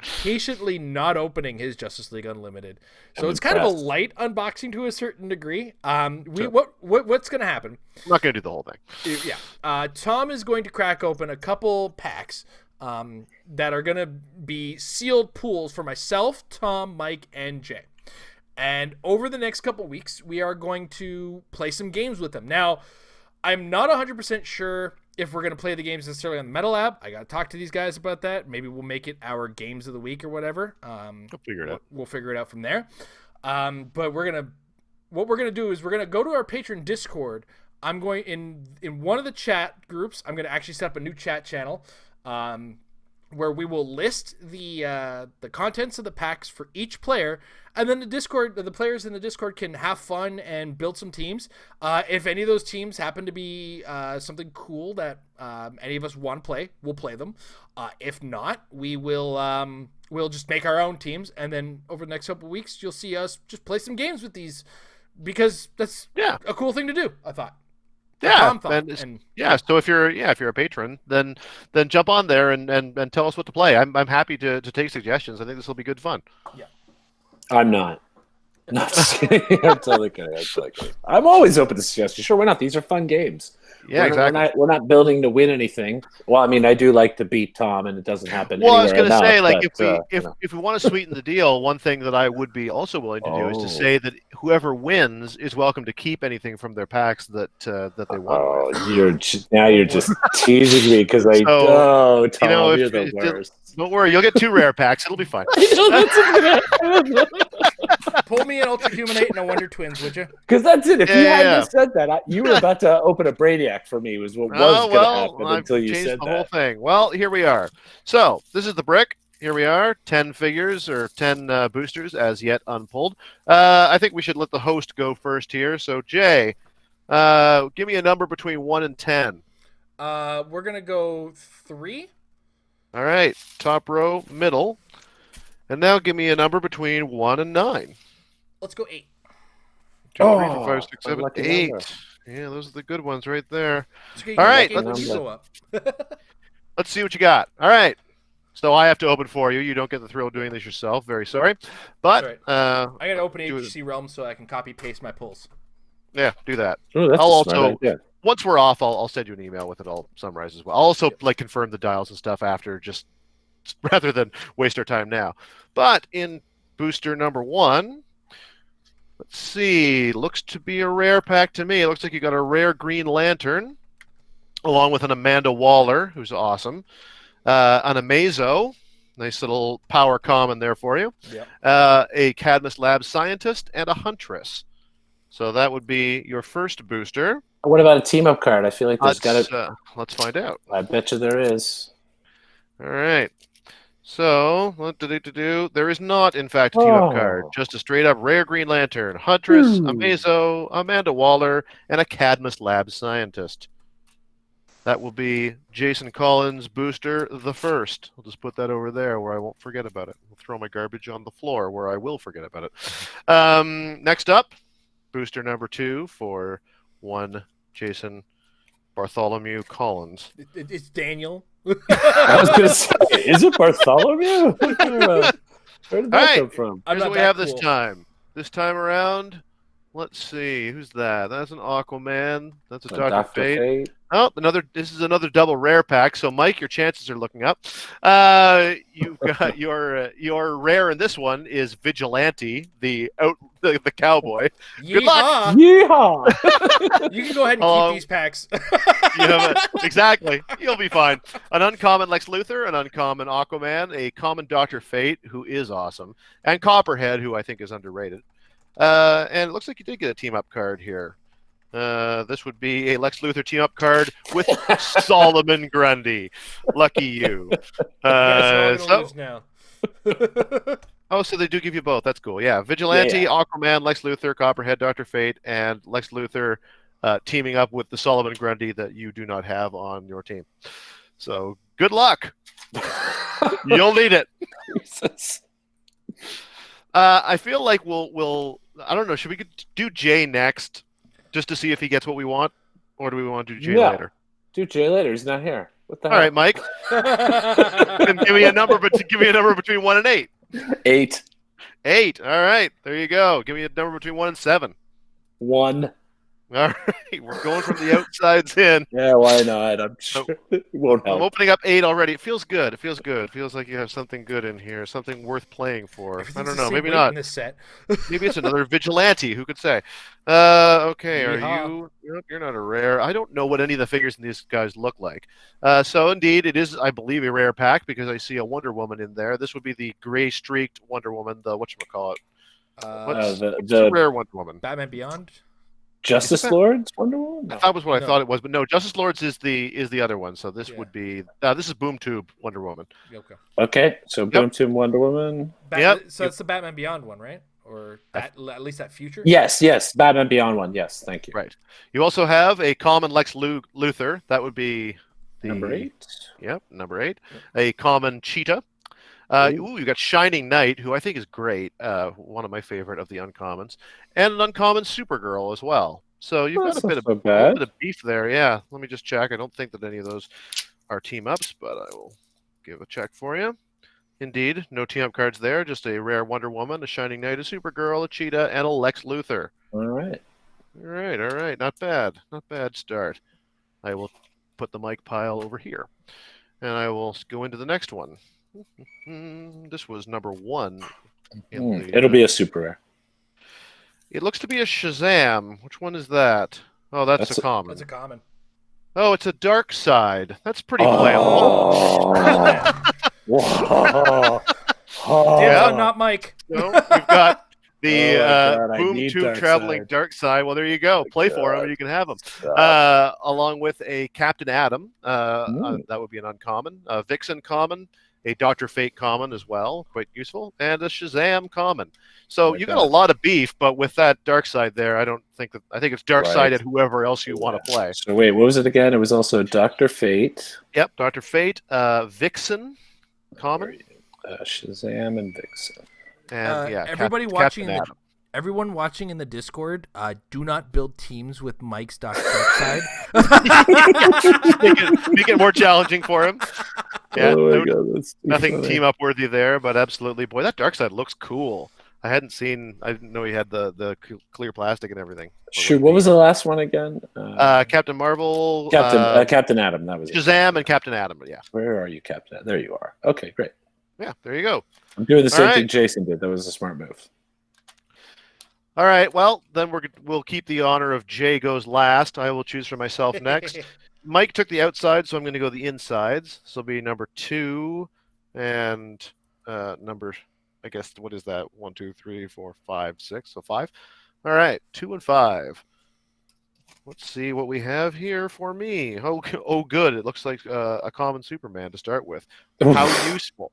Patiently not opening his Justice League Unlimited. So it's kind of a light unboxing to a certain degree. What's going to happen? I'm not going to do the whole thing. Yeah. Tom is going to crack open a couple packs that are going to be sealed pools for myself, Tom, Mike, and Jay. And over the next couple weeks, we are going to play some games with them. Now, I'm not 100% sure if we're going to play the games necessarily on the Metal Lab. I got to talk to these guys about that. Maybe we'll make it our games of the week or whatever. We'll figure it out. We'll figure it out from there. But what we're going to do is we're going to go to our Patreon Discord. I'm going in one of the chat groups. I'm going to actually set up a new chat channel where we will list the contents of the packs for each player, and then the players in the Discord can have fun and build some teams. If any of those teams happen to be something cool that any of us want to play, we'll play them. If not, we'll just make our own teams, and then over the next couple of weeks, you'll see us just play some games with these, because that's a cool thing to do, I thought. Yeah, so if you're a patron, then jump on there and tell us what to play. I'm happy to take suggestions. I think this will be good fun. Yeah, I'm not. No, just kidding. I'm totally kidding. I'm always open to suggestions. Sure, why not? These are fun games. Yeah, exactly. We're not building to win anything. Well, I mean, I do like to beat Tom, and it doesn't happen. Well, I was going to say, like, but, if we want to sweeten the deal, one thing that I would be also willing to do is to say that whoever wins is welcome to keep anything from their packs that they won. Oh, you're just teasing me because Tom, you're the worst. Don't worry, you'll get 2 rare packs. It'll be fine. Pull me an Ultra Humanate and a Wonder Twins, would you? Because that's it. If you hadn't said that, you were about to open a Brainiac for me. Was what was going to happen until you said the whole thing. Well, here we are. So this is the brick. Here we are. 10 figures or 10 boosters as yet unpulled. I think we should let the host go first here. So Jay, give me a number between 1 and 10. We're gonna go 3. All right, top row, middle. And now give me a number between 1 and 9. Let's go 8. 2, 3, 4, 5, 6, 7, 8. Number. Yeah, those are the good ones right there. All right. Let's see what you got. All right. So I have to open for you. You don't get the thrill of doing this yourself. Very sorry. But right. I got to open HGC Realms so I can copy-paste my pulls. Yeah, do that. Ooh, that's I'll also... Once we're off, I'll send you an email with it all summarized as well. I'll also confirm the dials and stuff after, just rather than waste our time now. But in booster number 1, let's see, looks to be a rare pack to me. It looks like you got a rare Green Lantern, along with an Amanda Waller, who's awesome, an Amazo, Nice little power common there for you. Yep. A Cadmus Labs scientist and a huntress. So that would be your first booster. What about a team up card? I feel like there's got to. Let's find out. I bet you there is. All right. So, what do? There is not, in fact, a team-up card. Just a straight-up rare Green Lantern, Huntress, a Mazo, Amanda Waller, and a Cadmus Labs scientist. That will be Jason Collins' booster, the first. I'll just put that over there where I won't forget about it. I'll throw my garbage on the floor where I will forget about it. Next up, booster number 2 for one Jason Bartholomew Collins. It's Daniel. I was going to say, is it Bartholomew? Where did that come from? Here's what we have this time. This time around, let's see. Who's that? That's an Aquaman. That's a Dr. Fate. Oh, this is another double rare pack. So, Mike, your chances are looking up. You've got your rare in this one is Vigilante, the cowboy. Yeehaw! Good luck. Yeehaw! You can go ahead and keep these packs. Exactly. You'll be fine. An uncommon Lex Luthor, an uncommon Aquaman, a common Dr. Fate, who is awesome, and Copperhead, who I think is underrated. And it looks like you did get a team-up card here. This would be a Lex Luthor team-up card with Solomon Grundy. Lucky you. Lose now. Oh, so they do give you both. That's cool. Yeah, Vigilante, Aquaman, Lex Luthor, Copperhead, Dr. Fate, and Lex Luthor teaming up with the Solomon Grundy that you do not have on your team. So good luck. You'll need it. Jesus. I feel like we'll. I don't know. Should we do Jay next, just to see if he gets what we want, or do we want to do Jay later? Do Jay later. He's not here. What the hell? All right, Mike. Give me a number, between 1 and 8. 8. 8. All right, there you go. Give me a number between 1 and 7. 1. All right, we're going from the outsides in. Yeah, why not? I'm sure it won't help. I'm opening up 8 already. It feels good. It feels like you have something good in here, something worth playing for. I don't know. Maybe not. In this set. Maybe it's another Vigilante. Who could say? Okay, Yeehaw. You're not a rare. I don't know what any of the figures in these guys look like. So indeed, it is, I believe, a rare pack because I see a Wonder Woman in there. This would be the gray streaked Wonder Woman. The whatchamacallit. What's the rare Wonder Woman? Batman Beyond. Justice Lords Wonder Woman? No. That was what I thought it was, but no, Justice Lords is the other one. So this would be this is Boom Tube Wonder Woman. Okay, so Boom Tube Wonder Woman. So it's the Batman Beyond one, right? Or at least that future? Yes, Batman Beyond one. Yes, thank you. Right. You also have a common Lex Luthor. That would be number 8. Yep, number 8. Yep. A common Cheetah. You got Shining Knight, who I think is great. One of my favorite of the uncommons, and an uncommon Supergirl as well. So you've got a bit of beef there. Yeah, let me just check. I don't think that any of those are team ups, but I will give a check for you. Indeed, no team up cards there. Just a rare Wonder Woman, a Shining Knight, a Supergirl, a Cheetah, and a Lex Luthor. All right. Not bad start. I will put the mic pile over here, and I will go into the next one. This was number 1. It'll be a super rare. It looks to be a Shazam. Which one is that? Oh, that's a common. That's a common. Oh, it's a Dark Side. That's pretty playable. Whoa. Yeah, not Mike. So we've got the Boom Tube traveling Dark Side. Well, there you go. Play for him. You can have him. Along with a Captain Atom. That would be an uncommon. Vixen common. A Dr. Fate common as well, quite useful, and a Shazam common. So you got a lot of beef, but with that Dark Side there, I think it's Dark Side at whoever else you want to play. So wait, what was it again? It was also Dr. Fate. Yep, Dr. Fate, Vixen common. Shazam and Vixen. And everybody watching everyone watching in the Discord, do not build teams with Mike's Dark Side. Make it more challenging for him. Yeah, nothing funny. team up worthy there, but absolutely, boy, that Dark Side looks cool. I didn't know he had the clear plastic and everything. Shoot, what was the last one again? Captain Marvel, Captain Atom. That was Shazam and Captain Atom. Yeah. Where are you, Captain? There you are. Okay, great. Yeah, there you go. I'm doing the same thing Jason did. That was a smart move. All right, well, then we'll keep the honor of Jay goes last. I will choose for myself next. Mike took the outside, so I'm going to go the insides. This will be number 2 And number, I guess, what is that? 1, 2, 3, 4, 5, 6. So 5. All right, 2 and 5. Let's see what we have here for me. Oh, good. It looks like a common Superman to start with. How useful.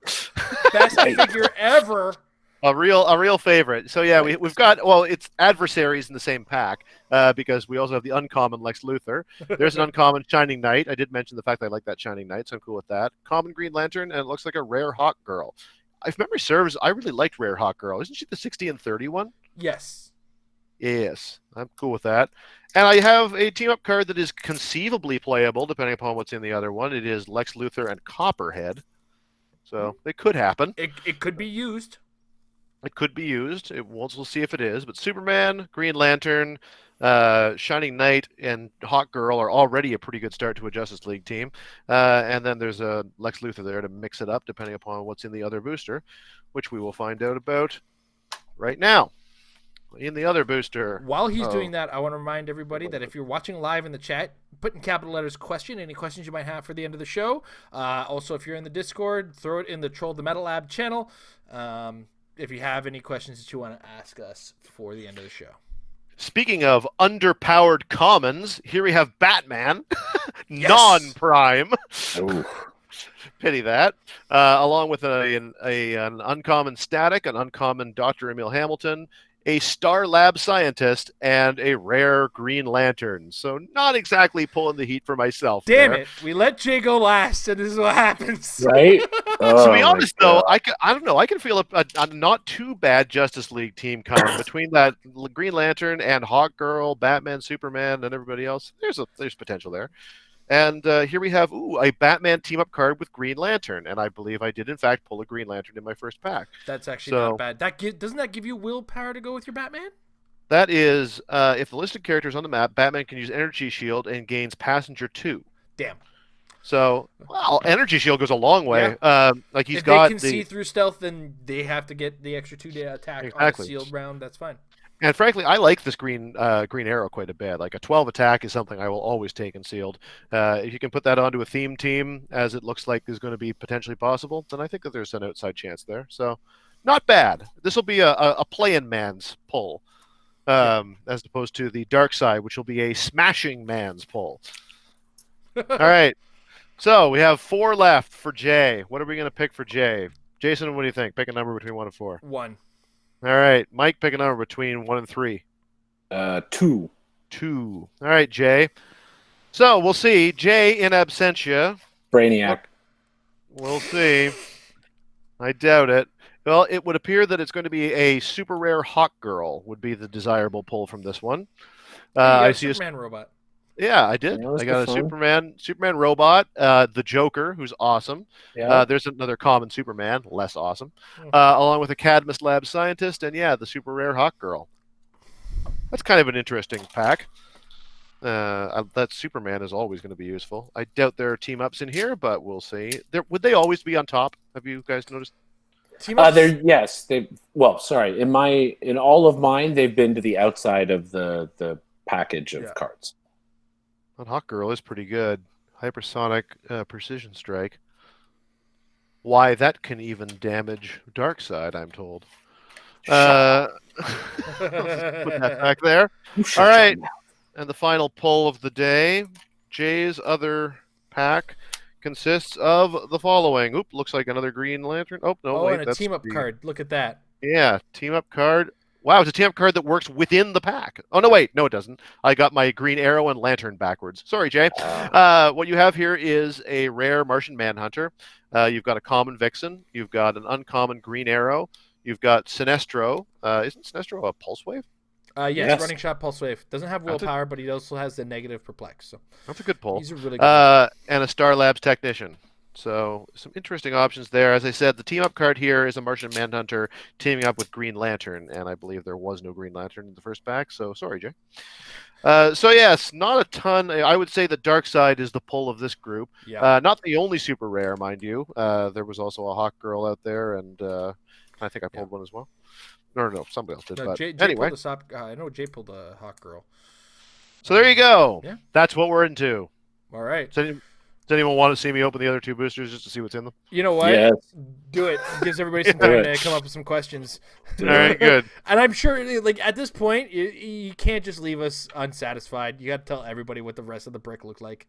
Best figure ever. A real favorite. So yeah, we've got, well, it's adversaries in the same pack because we also have the uncommon Lex Luthor. There's an uncommon Shining Knight. I did mention the fact that I like that Shining Knight, so I'm cool with that. Common Green Lantern, and it looks like a rare Hawk Girl. If memory serves, I really liked rare Hawk Girl. Isn't she the 60 and 30 one? Yes. Yes, I'm cool with that. And I have a team-up card that is conceivably playable, depending upon what's in the other one. It is Lex Luthor and Copperhead. So it could happen. It could be used. It could be used. We'll see if it is. But Superman, Green Lantern, Shining Knight, and Hawk Girl are already a pretty good start to a Justice League team. And then there's a Lex Luthor there to mix it up, depending upon what's in the other booster, which we will find out about right now. In the other booster. While he's doing that, I want to remind everybody that if you're watching live in the chat, put in capital letters question, any questions you might have for the end of the show. Also, if you're in the Discord, throw it in the Troll the Metal Lab channel. If you have any questions that you want to ask us for the end of the show. Speaking of underpowered commons, here we have Batman, non-prime. Pity that. Along with an uncommon Static, an uncommon Dr. Emil Hamilton, a Star Lab scientist, and a rare Green Lantern. So not exactly pulling the heat for myself. Damn it. We let Jay go last, and this is what happens. Right? To be honest, though, I don't know. I can feel a not too bad Justice League team coming between that Green Lantern and Hawk Girl, Batman, Superman, and everybody else. There's potential there. And here we have a Batman team-up card with Green Lantern, and I believe I did, in fact, pull a Green Lantern in my first pack. That's actually not bad. Doesn't that give you willpower to go with your Batman? That is, if the listed character is on the map, Batman can use Energy Shield and gains Passenger 2. Damn. So, well, Energy Shield goes a long way. Yeah. Like he's if got they can see through stealth, then they have to get the extra 2 attack on a sealed round. That's fine. And frankly, I like this Green Arrow quite a bit. Like a 12 attack is something I will always take in sealed. If you can put that onto a theme team, as it looks like is going to be potentially possible, then I think that there's an outside chance there. So, not bad. This will be a play-in man's pull, as opposed to the dark side, which will be a smashing man's pull. All right. So we have 4 left for Jay. What are we going to pick for Jay? Jason, what do you think? Pick a number between 1 and 4. 1. All right. Mike, pick a number between 1 and 3. 2. 2. All right, Jay. So we'll see. Jay in absentia. Brainiac. We'll see. I doubt it. Well, it would appear that it's going to be a super rare Hawk Girl would be the desirable pull from this one. I see a Superman robot. Yeah, I did. I got a Superman robot, the Joker, who's awesome. Yeah. There's another common Superman, less awesome, along with a Cadmus Lab scientist, and the super rare Hawk Girl. That's kind of an interesting pack. That Superman is always going to be useful. I doubt there are team ups in here, but we'll see. Would they always be on top? Have you guys noticed? Yes. Sorry. In all of mine, they've been to the outside of the package of cards. That Hawk Girl is pretty good. Hypersonic Precision Strike. Why, that can even damage Darkseid, I'm told. Put that back there. All right. And the final pull of the day. Jay's other pack consists of the following. Oop, looks like another Green Lantern. Oh, no, wait. And a team-up card. Look at that. Yeah, team-up card. Wow, it's a team-up card that works within the pack. Oh, no, wait. No, it doesn't. I got my Green Arrow and Lantern backwards. Sorry, Jay. What you have here is a rare Martian Manhunter. You've got a common Vixen. You've got an uncommon Green Arrow. You've got Sinestro. Isn't Sinestro a Pulse Wave? Yes, running shot Pulse Wave. Doesn't have willpower, but he also has the negative Perplex. So that's a good pull. He's a really good and a Star Labs Technician. So some interesting options there. As I said, the team-up card here is a Martian Manhunter teaming up with Green Lantern, and I believe there was no Green Lantern in the first pack, so sorry, Jay. So yes, not a ton. I would say the Darkseid is the pull of this group. Yeah. Not the only super rare, mind you. There was also a Hawk Girl out there, and I think I pulled one as well. No, somebody else did. No, but Jay anyway. pulled I know Jay pulled a Hawk Girl. So there you go. Yeah. That's what we're into. All right. So Does anyone want to see me open the other 2 boosters just to see what's in them? You know what? Yes. Do it. Gives everybody some time to come up with some questions. All right, good. And I'm sure, like, at this point, you can't just leave us unsatisfied. You got to tell everybody what the rest of the brick looked like.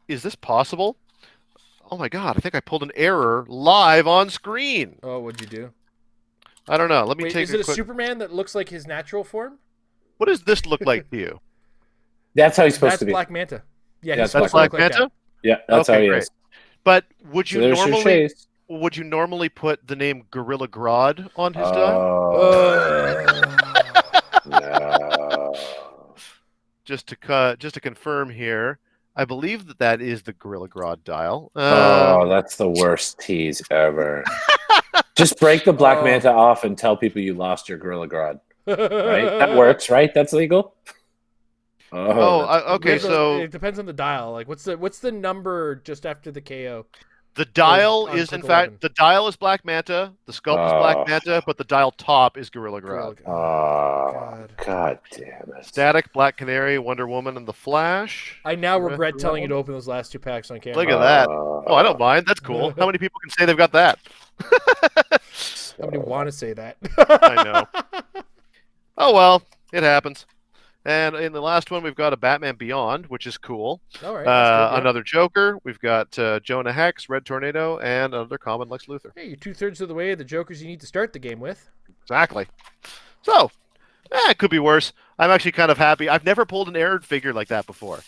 Is this possible? Oh my god, I think I pulled an error live on screen. Oh, what'd you do? I don't know. Let me Wait, take is it a quick... Superman that looks like his natural form? What does this look like to you? That's how he's supposed That's to be. Black Manta. Yeah, Yeah, he's That's supposed to look Black like Manta? that. Yeah, that's how he great. is. But would So you there's your normally Chase. put the name Gorilla Grodd on his dial? No. Just to confirm here, I believe that is the Gorilla Grodd dial. Oh, that's the worst tease ever. Just break the Black Manta off and tell people you lost your Gorilla Grodd. Right? That works, right? That's legal? Okay. So it depends on the dial. Like, what's the number just after the KO? the dial on is, in click fact, 11. the dial is Black Manta, the sculpt is Black Manta, but the dial top is Gorilla Grodd. God damn it. Static, Black Canary, Wonder Woman, and the Flash. I now regret telling you to open those last 2 packs on camera. Look at that. Oh, I don't mind. That's cool. How many people can say they've got that? How many want to say that? I know. Oh, well, it happens. And in the last one, we've got a Batman Beyond, which is cool. All right. That's good, yeah. Another Joker. We've got Jonah Hex, Red Tornado, and another common Lex Luthor. Hey, you're 2/3 of the way of the Jokers you need to start the game with. Exactly. So, it could be worse. I'm actually kind of happy. I've never pulled an errored figure like that before.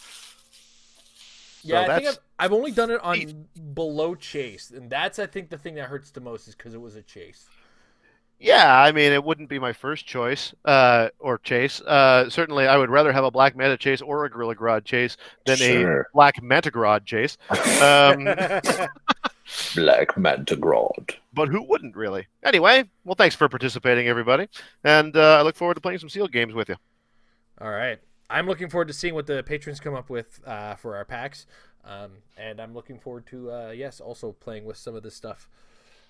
Yeah, So I think I've only done it on below chase, and that's, I think, the thing that hurts the most is because it was a chase. Yeah, I mean, it wouldn't be my first choice, or chase. Certainly, I would rather have a Black Manta chase or a Gorilla Grodd chase than a Black Manta Grodd chase. Black Manta Grodd. But who wouldn't, really? Anyway, well, thanks for participating, everybody. And I look forward to playing some sealed games with you. All right. I'm looking forward to seeing what the patrons come up with for our packs. And I'm looking forward to, yes, also playing with some of this stuff.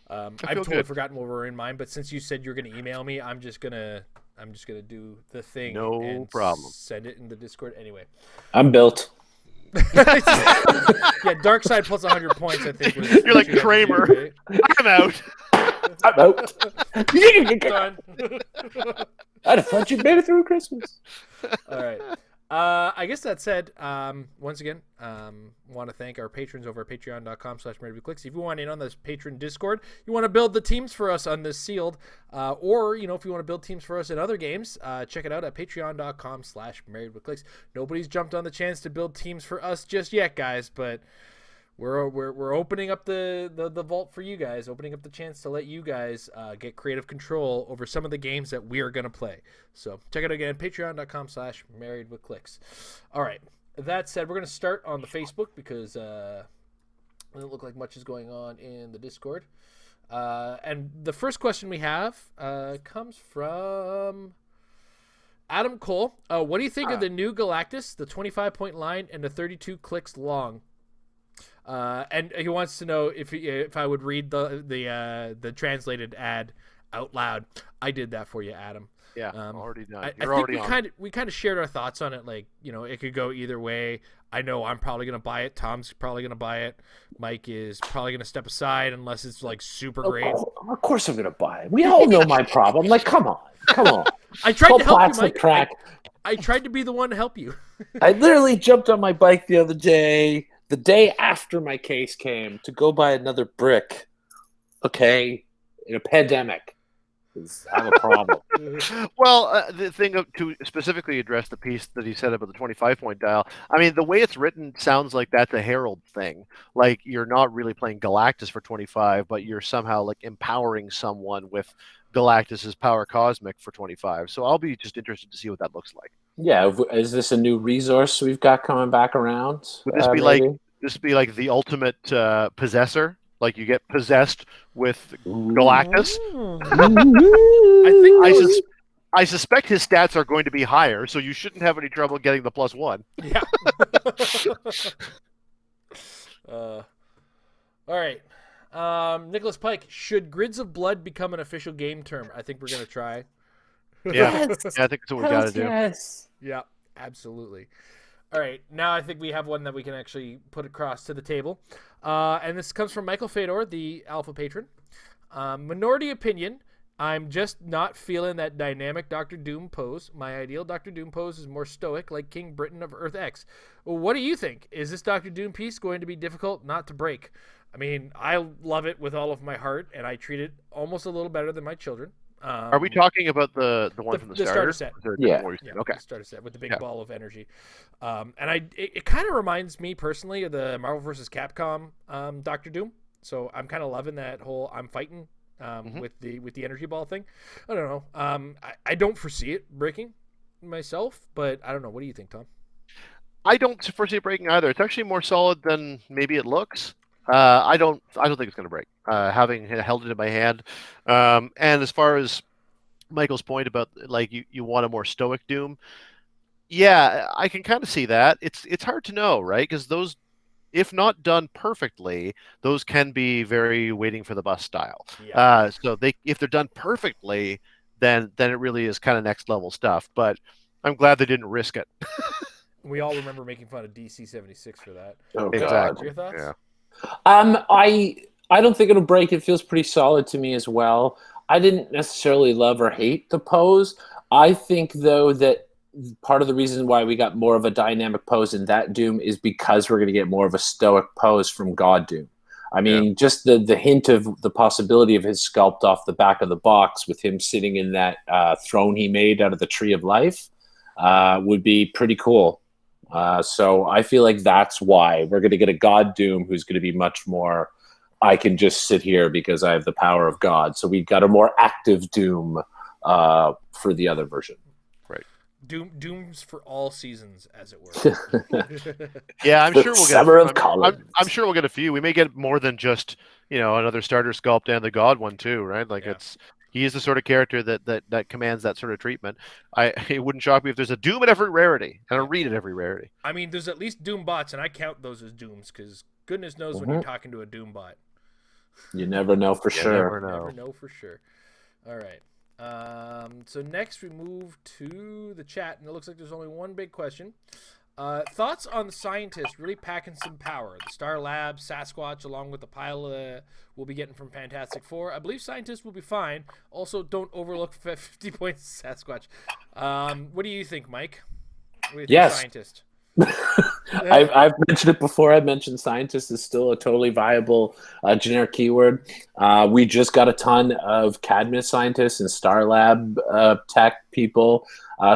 I've totally forgotten what were in mine, but since you said you're going to email me, I'm just gonna do the thing. No problem. Send it in the Discord anyway. I'm built. Yeah, Dark Side plus 100 points. I think you're like Kramer. Do, right? I'm out. I'm out. Done. I'd have thought you'd made it through Christmas. All right. I guess that said, once again, want to thank our patrons over at patreon.com/marriedwithclicks. If you want in on this patron Discord, you want to build the teams for us on this sealed, or, if you want to build teams for us in other games, check it out at patreon.com/marriedwithclicks. Nobody's jumped on the chance to build teams for us just yet, guys, but we're opening up the vault for you guys, opening up the chance to let you guys get creative control over some of the games that we're going to play. So check it out again, patreon.com/marriedwithclicks. All right. That said, we're going to start on the Facebook because it doesn't look like much is going on in the Discord. And the first question we have comes from Adam Cole. What do you think of the new Galactus, the 25-point line, and the 32 clicks long? And he wants to know if I would read the translated ad out loud. I did that for you, Adam. Yeah, already done. I think we kind of shared our thoughts on it. Like, it could go either way. I know I'm probably gonna buy it. Tom's probably gonna buy it. Mike is probably gonna step aside unless it's like super great. Of course I'm gonna buy it. We all know my problem. Like, come on. I tried to help you, Mike. Crack. I tried to be the one to help you. I literally jumped on my bike the other day, the day after my case came, to go buy another brick. Okay, in a pandemic. I have a problem. Well, the thing to specifically address the piece that he said about the 25-point dial, I mean, the way it's written sounds like that's a Herald thing. Like, you're not really playing Galactus for 25, but you're somehow like empowering someone with Galactus's power cosmic for 25. So I'll be just interested to see what that looks like. Yeah, is this a new resource we've got coming back around? Would this be like the ultimate possessor? Like, you get possessed with Galactus. I suspect his stats are going to be higher, so you shouldn't have any trouble getting the +1. Yeah. All right. Nicholas Pike, should Grids of Blood become an official game term? I think we're going to try. Yeah. Yeah, I think that's what we got to do. Yes. Yeah, absolutely. All right, now I think we have one that we can actually put across to the table. And this comes from Michael Fedor, the Alpha Patron. Minority opinion. I'm just not feeling that dynamic Doctor Doom pose. My ideal Doctor Doom pose is more stoic, like King Britain of Earth X. Well, what do you think? Is this Doctor Doom piece going to be difficult not to break? I mean, I love it with all of my heart, and I treat it almost a little better than my children. Are we talking about the one from the starter starter set? Yeah. Okay. The starter set with the big ball of energy. And it kind of reminds me personally of the Marvel vs. Capcom Doctor Doom. So I'm kind of loving that whole I'm fighting with the energy ball thing. I don't know. I don't foresee it breaking myself, but I don't know. What do you think, Tom? I don't foresee it breaking either. It's actually more solid than maybe it looks. I don't think it's going to break. Having held it in my hand, and as far as Michael's point about like you want a more stoic Doom, yeah, I can kind of see that. It's hard to know, right? Because those, if not done perfectly, those can be very waiting for the bus style. Yeah. So if they're done perfectly, then it really is kind of next level stuff. But I'm glad they didn't risk it. We all remember making fun of DC-76 for that. Oh, Exactly. Your thoughts? Yeah. I don't think it'll break. It feels pretty solid to me as well. I didn't necessarily love or hate the pose. I think, though, that part of the reason why we got more of a dynamic pose in that Doom is because we're going to get more of a stoic pose from God Doom. I mean, just the hint of the possibility of his sculpt off the back of the box with him sitting in that throne he made out of the Tree of Life would be pretty cool. So I feel like that's why we're going to get a God Doom who's going to be much more, I can just sit here because I have the power of God. So we got a more active Doom for the other version. Right. Dooms for all seasons, as it were. Yeah, I'm sure we'll get. I'm sure we'll get a few. We may get more than just another starter sculpt and the God one too, right? Like he is the sort of character that commands that sort of treatment. It wouldn't shock me if there's a Doom at every rarity and a Reed at every rarity. I mean, there's at least Doom bots, and I count those as Dooms because goodness knows when you're talking to a Doom bot. You never know for sure. Never know for sure. All right. So next we move to the chat, and it looks like there's only one big question. Thoughts on the scientists really packing some power? The Star Lab, Sasquatch, along with the pile we'll be getting from Fantastic Four. I believe scientists will be fine. Also, don't overlook 50 points Sasquatch. What do you think, Mike? What do you think, scientist? I've mentioned it before. I mentioned scientist is still a totally viable generic keyword. We just got a ton of Cadmus scientists and Star Lab tech people,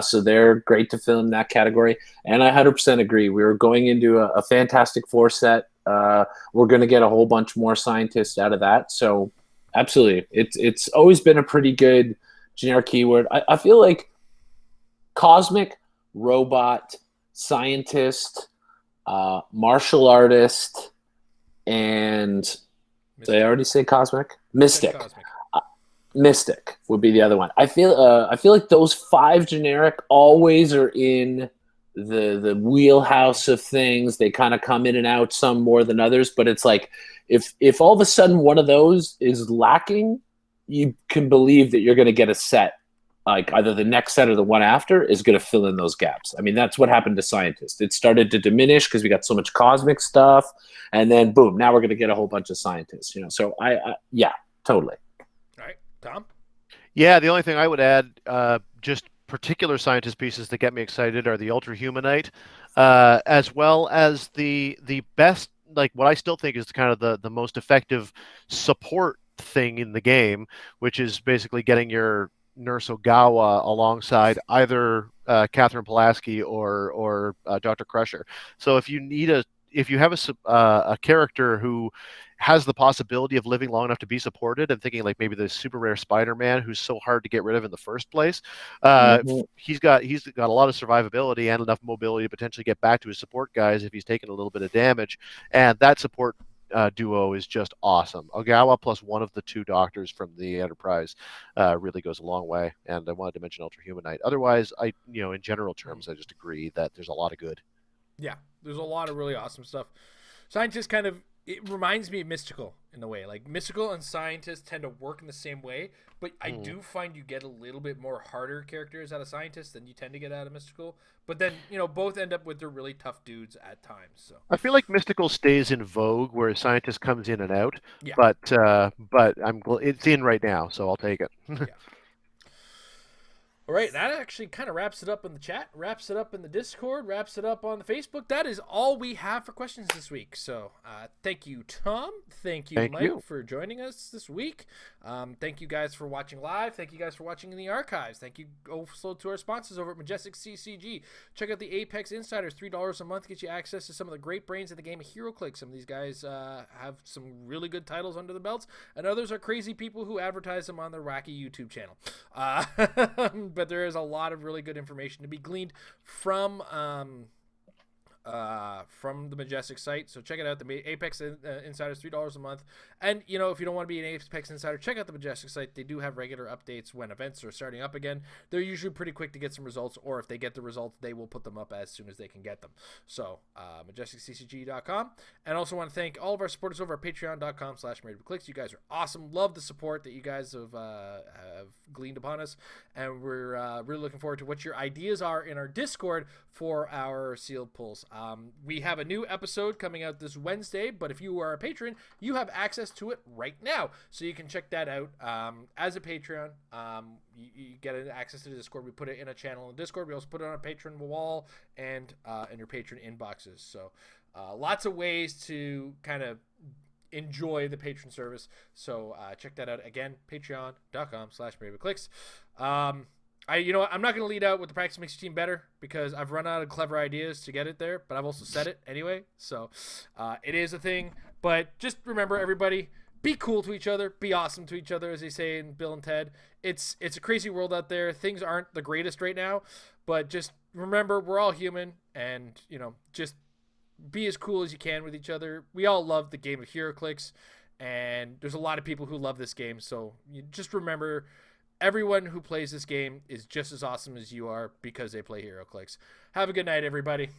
so they're great to fill in that category. And I 100% agree. We were going into a Fantastic Four set. We're going to get a whole bunch more scientists out of that. So absolutely, it's always been a pretty good generic keyword. I feel like cosmic, robot, scientist, martial artist, and did I already say cosmic? Mystic. Mystic would be the other one. I feel like those 5 generic always are in the wheelhouse of things. They kind of come in and out, some more than others, but it's like if all of a sudden one of those is lacking, you can believe that you're going to get a set. Like either the next set or the one after is going to fill in those gaps. I mean, that's what happened to scientists. It started to diminish because we got so much cosmic stuff, and then boom, now we're going to get a whole bunch of scientists. So yeah, totally. All right, Tom. Yeah, the only thing I would add, just particular scientist pieces that get me excited are the Ultra Humanite, as well as the best, like what I still think is kind of the most effective support thing in the game, which is basically getting your Nurse Ogawa alongside either Catherine Pulaski or Dr. Crusher. So if you have a character who has the possibility of living long enough to be supported, and thinking like maybe the super rare Spider-Man who's so hard to get rid of in the first place, he's got a lot of survivability and enough mobility to potentially get back to his support guys if he's taken a little bit of damage, and that support duo is just awesome. Ogawa plus one of the 2 doctors from the Enterprise really goes a long way, and I wanted to mention Ultra Humanite. Otherwise, in general terms, I just agree that there's a lot of good. Yeah, there's a lot of really awesome stuff. Scientists kind of it reminds me of Mystical in a way. Like Mystical and Scientist tend to work in the same way, but I do find you get a little bit more harder characters out of Scientist than you tend to get out of Mystical. But then, both end up with their really tough dudes at times. So I feel like Mystical stays in vogue, where Scientist comes in and out. Yeah. But it's in right now, so I'll take it. Yeah. All right, that actually kind of wraps it up in the chat, wraps it up in the Discord, wraps it up on the Facebook. That is all we have for questions this week. So thank you, Tom. Thank you, Mike, for joining us this week. Thank you guys for watching live. Thank you guys for watching in the archives. Thank you also to our sponsors over at Majestic CCG. Check out the Apex Insiders. $3 a month gets you access to some of the great brains of the game of Heroclix. Some of these guys have some really good titles under the belts, and others are crazy people who advertise them on their wacky YouTube channel. But there is a lot of really good information to be gleaned from the Majestic site. So check it out. The Apex Insiders, $3 a month. And, if you don't want to be an Apex Insider, check out the Majestic site. They do have regular updates when events are starting up again. They're usually pretty quick to get some results, or if they get the results, they will put them up as soon as they can get them. So, MajesticCCG.com. And also want to thank all of our supporters over at Patreon.com/Heroclix. You guys are awesome. Love the support that you guys have gleaned upon us. And we're really looking forward to what your ideas are in our Discord for our sealed pulls. We have a new episode coming out this Wednesday, but if you are a patron, you have access to it right now. So you can check that out as a Patreon. You get access to the Discord. We put it in a channel in Discord. We also put it on a patron wall and in your patron inboxes. So lots of ways to kind of enjoy the patron service. So check that out again, patreon.com/Heroclix. I'm not going to lead out with the practice makes your team better because I've run out of clever ideas to get it there, but I've also said it anyway. So it is a thing. But just remember, everybody, be cool to each other, be awesome to each other, as they say in Bill and Ted. It's a crazy world out there. Things aren't the greatest right now, but just remember, we're all human, and just be as cool as you can with each other. We all love the game of Heroclix, and there's a lot of people who love this game. So you just remember, everyone who plays this game is just as awesome as you are because they play Heroclix. Have a good night, everybody.